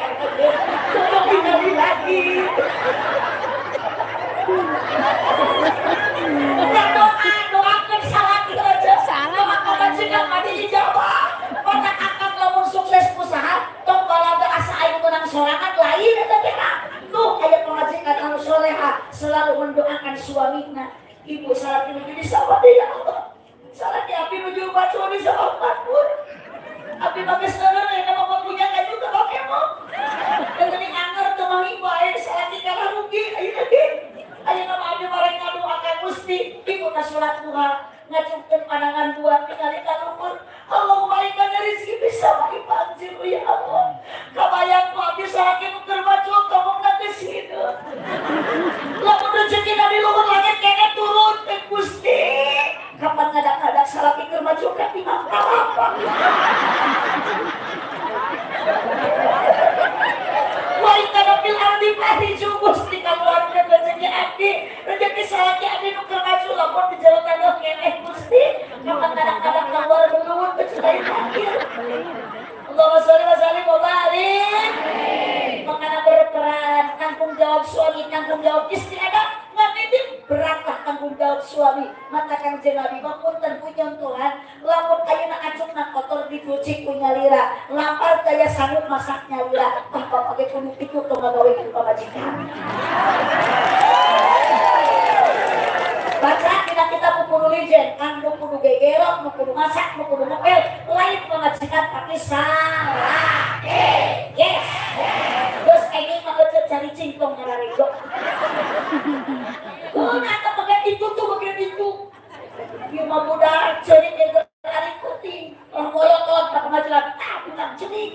Tolong dikali lagi. Udah doakeun salaki aja. Salah maka jeung mah dijawab. Pada akan lamun sukses usaha tong balaga asa aing menang sorangan lain eta teh. Tuh aya pamajikan anu soleha selalu mendoakan suaminya. Ibu salat ini bisa baca bisa opat pun. Abi pakai sekarang yang nama punya kan juga pakai mau. Dan tadi anggar tuh mau ibu air saat kalah rugi. Ayo lagi. Ayo nama abi barang kadu akan mesti ibu kasulat Tuhan ngacungkan pandangan dua tinggalin kalupur. Allah kembalikan dari rezeki bisa bagi panjir ya Allah. Kabayang ku abi sahakin terbaca kamu nggak kesini. Lamun rezeki dari luhur langit kayaknya turun ke Gusti. Kapan ngadak-ngadak salah pikir maju ke tinggal apa? Wah, karena bil ardi pasti jubus di keluarga rezeki abdi, rezeki salah abdi nuker maju lamun di jalan tangga kene Gusti. Kapan ngadak-ngadak keluar dulu kecuali akhir. Allahumma sholli wa sallim wa barik. Makanya berperan tanggung jawab suami, tanggung jawab istri ada. Nganitip beratlah tanggung jawab suami. Mata kang Nabi mapunten punyontohan lamun ayeuna acungna kotor dicuci ku nyalira, lampar daya sanggup masak nyalira. Tanpa pakai kudu itu tong gawe ku pamajikan. Baca kita kudu lijen, kan kudu gegerok, kudu masak, kudu ngepel, lain pamajikan tapi salah. Yes. Terus ini mah cari cingkong ngararegok. Oh, nata pakai itu tuh bagian itu. Dia mau muda ceri dia lari kuting. Orang boyok kelak tak pengajaran. Bukan ceri.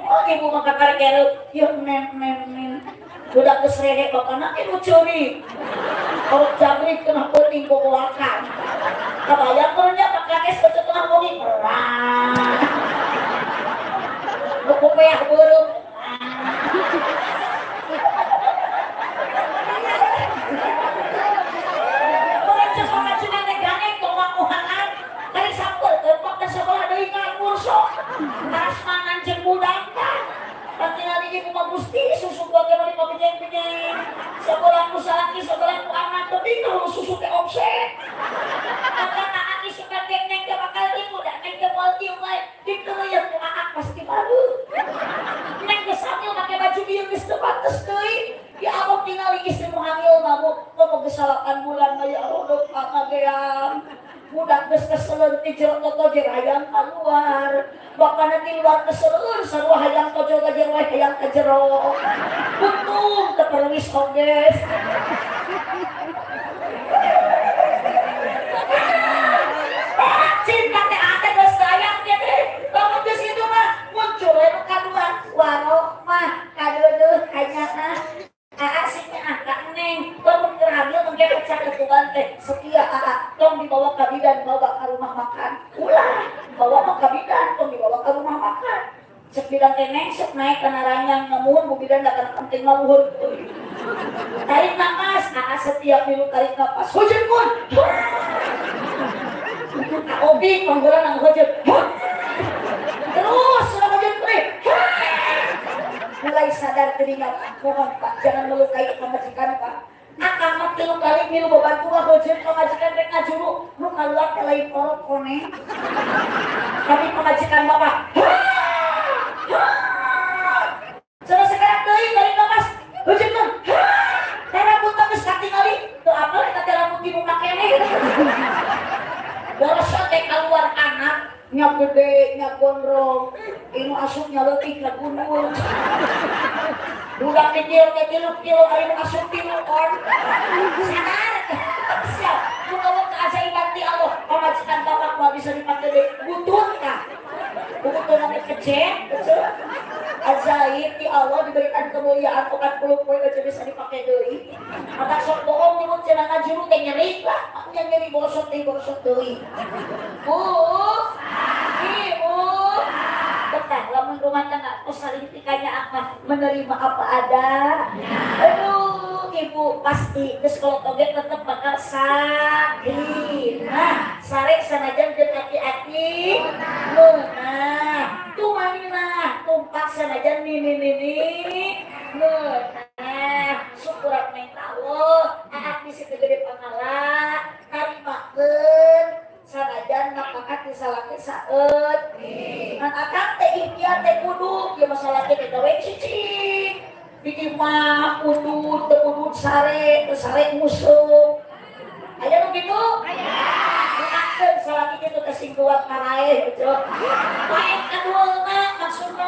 Oh, ibu makan kare-kare. Yuk, nem. Budak keserege bapaknya ibu curi. Kalau jamri kena kuting bobolakan. Kabayang pernya pakai es setengah mungkin. Buku peyak burung. Kasmanan jeung budak nanti ibu mah Gusti susu bagaimana pabijeng-bijeng sebelah ku salaki sebelah ku anak tapi kalau susu teh omset karena aki suka neng ke bakal ibu dan neng ke multi mulai dikeuyeuh ku aak pasti baru neng ke sambil pakai baju bieu geus teu pantes deui ya Allah tinggali istri mu hamil mabuk mau kesalahan bulan ya Allah dok pangagean budak geus keseleun ti jero tojo hayang keluar bapana ti luar keseleun sarua hayang tojo ka jero hayang ka jero untung teu perwis oges cinta teh ate geus sayang kitu lamun geus kitu mah muncul anu kaduan warok mah kadeudeuh kanyana asiknya akak neng lamun keur hamil mengke pecah ketuban teh setia akak tong dibawa ka bidan bawa ka rumah makan ulah bawa ka bidan tong dibawa ka rumah makan cek bidan teh neng sok naik kana ranjang ngamuhun bu bidan da kana penting ngaluhur tarik napas akak setiap milu tarik napas hujan mun obi panggolan nang hujan terus sudah hujan teh mulai sadar telinga mohon Pak jangan melukai pemajikan Pak akan mati lu kali milu bebantu lah hujan pemajikan rek ngajuru lu kaluar ke lain korok kone tapi pemajikan Bapak sudah sekarang teuing dari napas hujan mun karena pun geus katingali teu apal eta teh rambut ibu makene borosot teh keluar anak nya gede nya gondrong inu asupnya leutik na gundul budak kecil teh tilu anu asup tilu on sadar siap muga keajaiban ti Allah pamajikan bapak mah bisa dipake deui butuh kah butuh nanti kecek ajaib ti Allah diberikan kemuliaan 40 poin aja bisa dipake deui mata sok bohong nyebut cenah ngajuru teh nyeri lah nya nyeri bosot deui Ibu, betah lamun rumah tangga saling tikanya apa menerima apa ada. Aduh, ibu pasti geus kalau toge tetep bakal sakit. Nah, sare sanajan jeung hati-hati. Nah, tumanina tumpak sanajan nini. Nah, syukuran neng Allah, aak bisi gede pangala, tarimakeun sanajan makakat disalake saeut. Ngan akang teh ikhtiar teh kudu ieu masalah teh gawe cicing. Di mah kudu teu kudu sare musuh. Aya nu kitu? Aya. Ngakakeun salat kuat marae gitu. Baik kedua maksudnya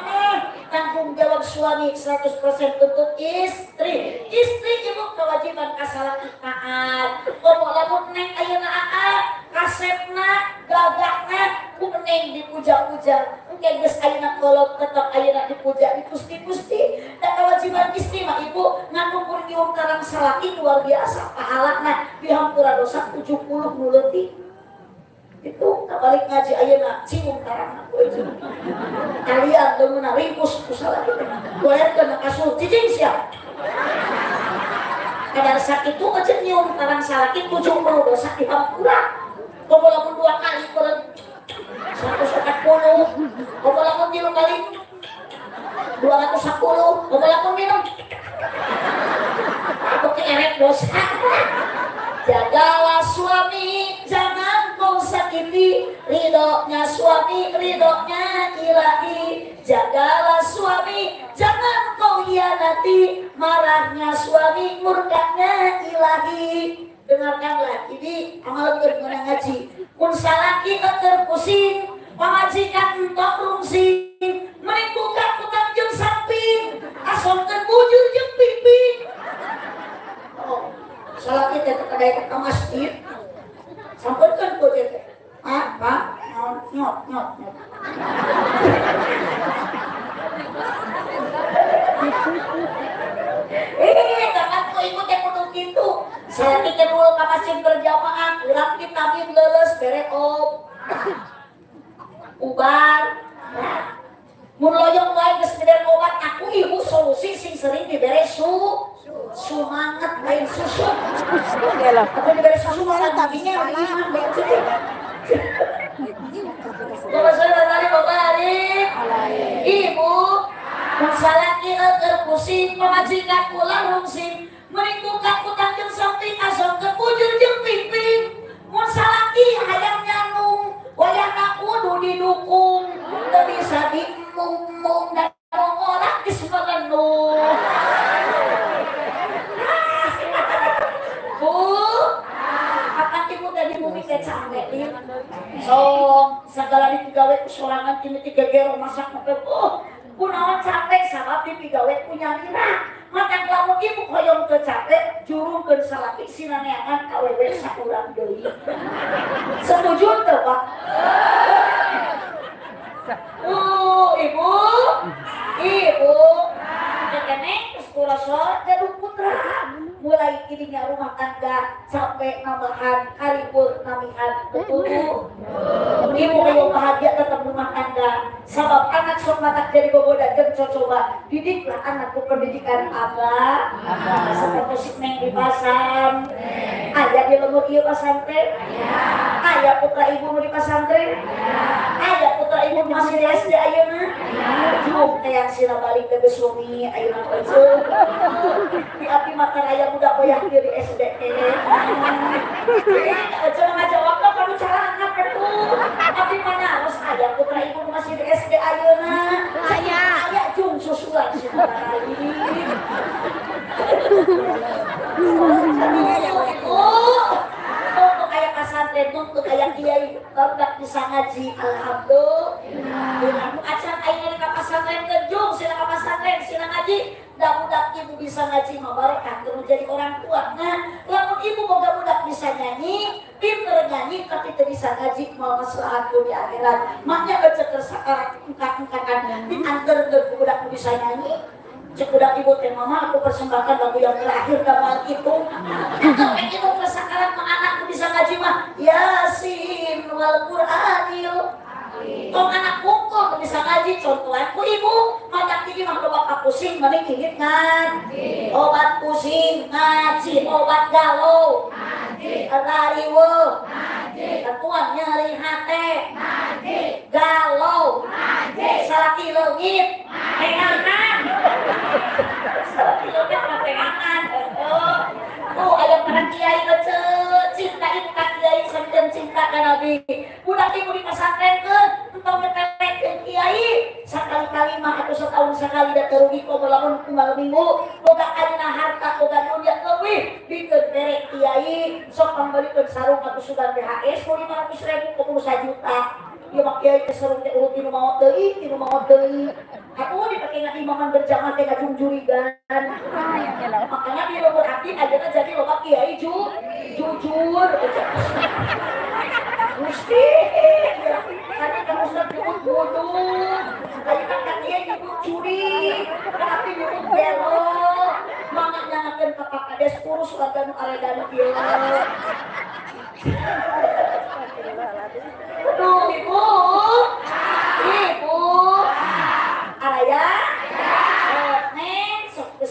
tanggung jawab suami 100% untuk istri. Istri ibu kewajiban kasalakitaan. Komo lamun neng ayeuna kasepna gagakna ku neng dipuja-puja. Engke geus ayeuna kolot tetep ayeuna dipuja dipusti-pusti. Dan kewajiban istri mah ibu nganumpur nyium karang salaki luar biasa pahalana dihampura dosa 70 nu leutik. Itu kabalik ngaji ayeuna cium karang aku itu kalian deuna ringkus kusala kita goerkeun kasur cicing siap kadar sakit itu aja nyium karang salaki 70 dosa dihampura komo lamun 2 kali beureun 140 komo lamun 3 kali 210 komo lamun minum aku keerek dosa. Jagalah suami, jangan kau sakiti ridhonya suami, ridhonya ilahi. Jagalah suami, jangan kau hianati marahnya suami, murkanya ilahi. Dengarkanlah ini amal berguna ngaji. Mun salaki keur pusing, pamajikan entok rungsing, mending buka kutang jeung samping, asomkeun bujur jeung piping. Oh. Salah kita kadai ke masjid sampaikan ku teh apa nyot jangan ku ikut yang kudu gitu salah kita dulu ke masjid berjamaah urang kita min leuleus bere ubar mun loyong wae geus gede obat aku ibu solusi sing sering dibere sumanget lain susu. Aku diberi susu malah tabinya gimana begitu. Bapak saudara balik. Ibu masalaki terpusing pamajikan kula rungsing mending buka kutang jeung samping asal kebujur jeung piping. Mun salaki hayang nyanung wayahna kudu didukung teu bisa dimung-mung dan orang geus merenung. Kapan ibu tadi bumi kecapek nih? Song, segala dipigawe sorangan kini 3 gero masak makan. Kunaon capek sabab dipigawe punya nira. Maka lamun ibu hoyong kecapek, jurungkeun salaki sinaneangan kawewe sakurang deui. Setuju teu, Pak? Ibu. Keneh geus kurasa gaduh putra. Mulai kirinya rumah tangga sampai nambahan karibur namihan betul ibu ayo bahagia tetap rumah tangga sabab anak sok matak jadi boboda jeung coba didiklah anak ku pendidikan abah seperti si neng di pasar aya di lembur ieu pasantren aya putra ibu nu di pasantren aya putra ibu masih di SD ayeuna jeung teh sila balik ke suami ayeuna peuceul di api makan aya budak boyah di SD aja ngajawab ka kamu cara ngapa tuh tapi mana harus ada putra ibu masih di SD ayeuna aya jung susulan sih untuk kayak pesantren untuk kayak kiai barudak bisa ngaji alhamdulillah acan ayeuna ka pesantren kejung sila ka pesantren sila ngaji budak ibu bisa ngaji mah barokah terus jadi orang tua. Nah, lamun ibu boga budak bisa nyanyi, pinter nyanyi tapi teu bisa ngaji mau maslahat di akhirat. Maknya baca tersakarat engkat-engkatan diantarkeun ku budak bisa nyanyi. Cek budak ibu teh mama aku persembahkan lagu yang terakhir dalam itu. Kalau ibu tersakarat mah anakku bisa ngaji mah Yasin wal Qur'anil. Kau anak pungkul bisa ngaji contohan ku ibu mata tinggi mah obat pusing mending gigit ngaji obat pusing ngaji obat galau ngaji rariwo ngaji ketuan nyeri hate ngaji galau ngaji salaki leungit pegangan salaki leungit mah pegangan tuh aya para kiai cinta ibu ka kiai sampeun cinta ka nabi budak ibu di pesantrenkeun entong ngetelek kiai sakali-kali mah atau setahun sekali da terugi komo lamun unggal minggu boga ayeuna harta boga duit leuwih dikeun derek kiai sok pambalikeun sarung atuh sugan BHS 500.000 komo 1 juta. Ieu mah kieu keseru teh urut tinu maot deui. Atuh dipake ngaimaman berjamaah teh ngajungjurigan. Makanya di leuweung hati ayeuna jadi loba kiai jujur. Gusti, tadi kamu sudah nyebut bodoh, tadi kan dia nyebut curi, tapi nyebut belok, makanya ngaken ke Pak Kades kurus warga nu aregan dia. Aduh, ibu, araya, neng, sok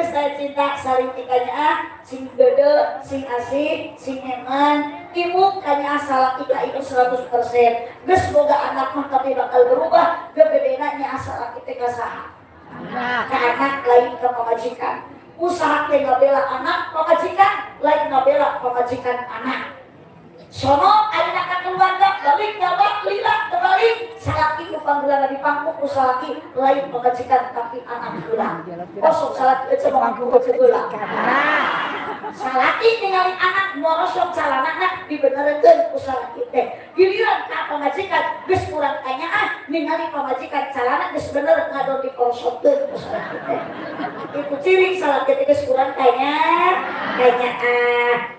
saya cinta saling tikanya, sing gede, sing asik, sing eman. Ibu kanya asal kita itu 100%. Geus boga anak mah tapi bakal berubah. Gegedena nya asal kita kasaha. Ka anak lain ka pamajikan. Usaha teh ngabela anak pamajikan, lain ngabela pamajikan anak. Sono ayeuna ka keluarga balik nyabak lila terbalik salaki nu panggeulana dipangkuk ku salaki lain pamajikan tapi anak heula. Kosong salaki aja mangku heula. Salaki ningali anak morosok calanana dibenerekeun ku salaki teh. Giliran ka pamajikan geus kurang tanyaan ningali pamajikan calana geus bener ngadon diporosokkeun ku salaki teh. Itu ciri salaki teh geus kurang tanyaan.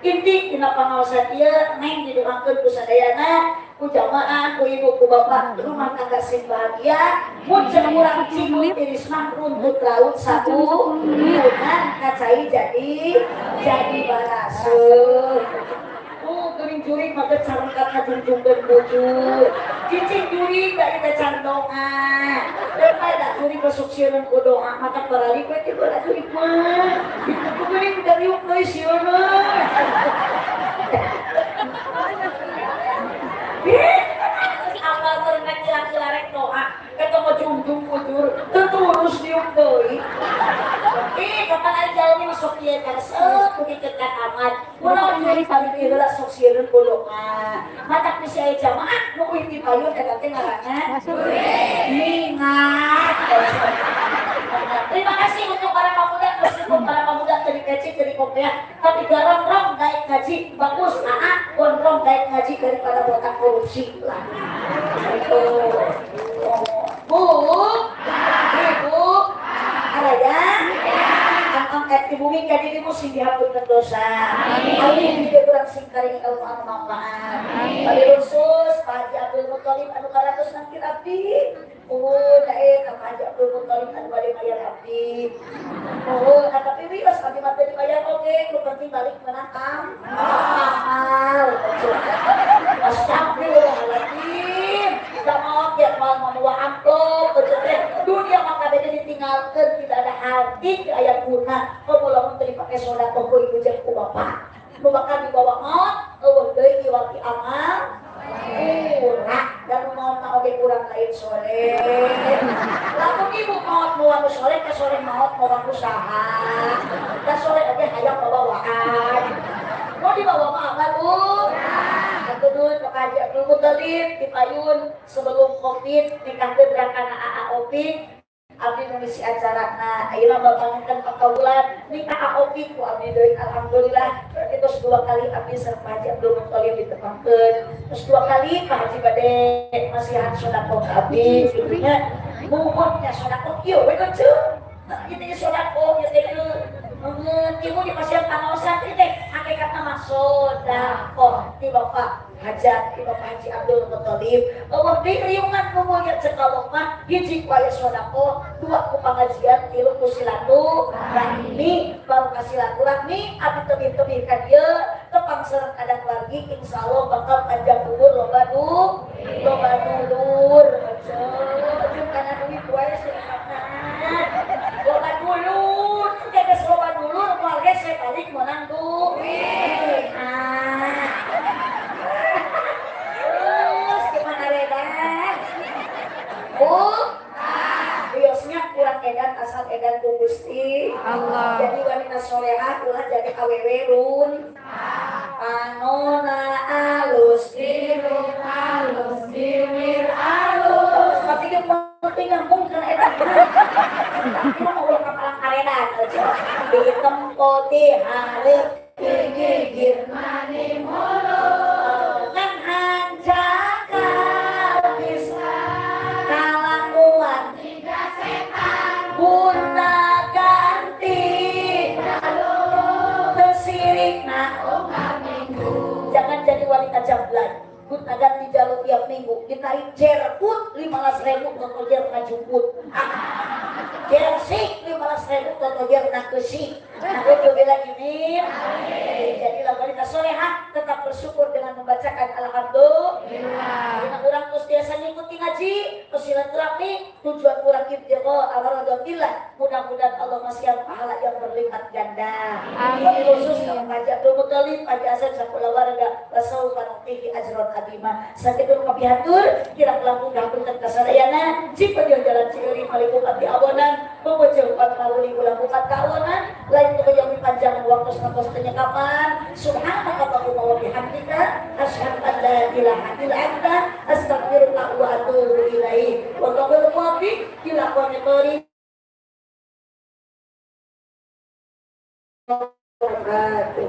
Inti dina pangaosan ieu neng didoakeun ku sadayana, ku jamaah, ku ibu, ku bapak, rumah tangga sing bahagia. Mun cenah urang cinggung tiris mah runtut laut satu, dengan kacai jadi baraseuh. Geuning jurig mah geus sarengkat ngajungjungkeun bojo. Cicing jurig da kita candongan. Daripada da jurig besok sieun ku doa, mata barari we teh beulah jurig mah. Itu geuning da riuk deui sieun. Amal ternak kilang-kilarek doa ketemu jungjung bujur terus diuk deui. Kapan aja jalmi masuk ieu kan kudu kekat amat. Mun nyeri paling heula sok sieun ku doa. Matak bisi aya jamaah nu uing dipayun eta teh ngaranna ingat. Terima kasih untuk para pemuda, meskipun para pemuda tadi kecil dari kopiah, tapi garong-rong naik ngaji bagus, gondrong naik ngaji daripada botak korupsi lah. Itu, ibu, araya, angkang di bumi jadi ibu sing dihampunkeun dosa. Amin juga kurang sing karing ilmu anu manfaat. Bagi khusus Pak Haji Abdul Muthalib anu karatos nang abdi. Dae Pak Haji Abdul Muthalib anu bade mayar abdi. Tapi wios abdi mah teu dibayar oge, nu penting balik meunang amal. Astagfirullahaladzim. Sama ya mau mau amplop, dunia mah kabeh ditinggalkeun tidak ada arti aya guna. Lamun teu dipake sedekah ku ibu jeung ku bapak. Nu bakal dibawa maot, eueuh deui iwati amal. Dan maot mah oge kurang lain soleh. Lamun ibu maot mau soleh ka soleh maot mau usaha. Da soleh oge hayang babawaan. Mau dibawa mah amal Atuh Pak Haji Abdul Muthalib dipayun sebelum Covid nikahkeun rakana AA Opik. Abdi mengisi acarana ayeuna bapangeun pakawulan nikah AA Opik ku abdi deui alhamdulillah. Terus 2 kali abdi sareng Pak Haji Abdul Muthalib ditepangkeun. Terus 2 kali Pak Haji bade masihan sedekah ka abdi kieunya. Muhunnya sedekah kieu we geuceung. Ieu teh sedekah ieu teh ibu dipasihan pangaosan teh hakikatna mah sedekah ti Bapak Hajat ti Bapak Haji Abdul Muthalib. Allah diriungan ku mulia cekalong mah hiji ku aya sedekah, 2 ku pangajian, 3 ku silaturahmi, baru ka silaturahmi abdi tebih-tebih ka dieu tepang sareng kadang wargi insyaallah bakal panjang umur loba dulur. Jeung kana duit wae sedekahna. Loba dulur, geus loba dulur keluarga saya balik menang duit. Terus gimana redan? Biosnya kurang edan asal edan ku Gusti Allah. Jadi wanita solehah ulah jadi awewe run. Panona alus dirun alus diwir alus. Tapi ge penting ngomong kana edan. Kita mau ulah kapalang karedan aja. Di tempo di hari gigir mani mulu. Nang hanja ganti jalur tiap minggu ditarik jerput 15.000 untuk jer ngajuput jersik 15.000 untuk jer nakesik. Nah itu bela gini. Jadilah wanita soleha tetap bersyukur dengan membacakan alhamdulillah. Karena orang terus biasa ngikuti ngaji terus silaturahmi tujuan orang ibtiqo amradillah. Mudah-mudahan Allah masih pahala yang berlipat ganda. Amin. Khusus yang ngajak Abdul Muthalib Haji Hasan sakula warga wasaufa nu'tihi ajran adima. Sakitu kapihatur kira langkung gapunten kasadayana jika dia jalan cieuring maliku abdi awonan pemujung 40.000 lakukan kawonan lain kejauh panjang waktu satos tanya kapan subhanaka Allahumma wa bihamdika asyhadu an la ilaha illa anta astaghfiruka wa atubu ilaik wa tawfiq muwafiq ila qawli wabarakatuh.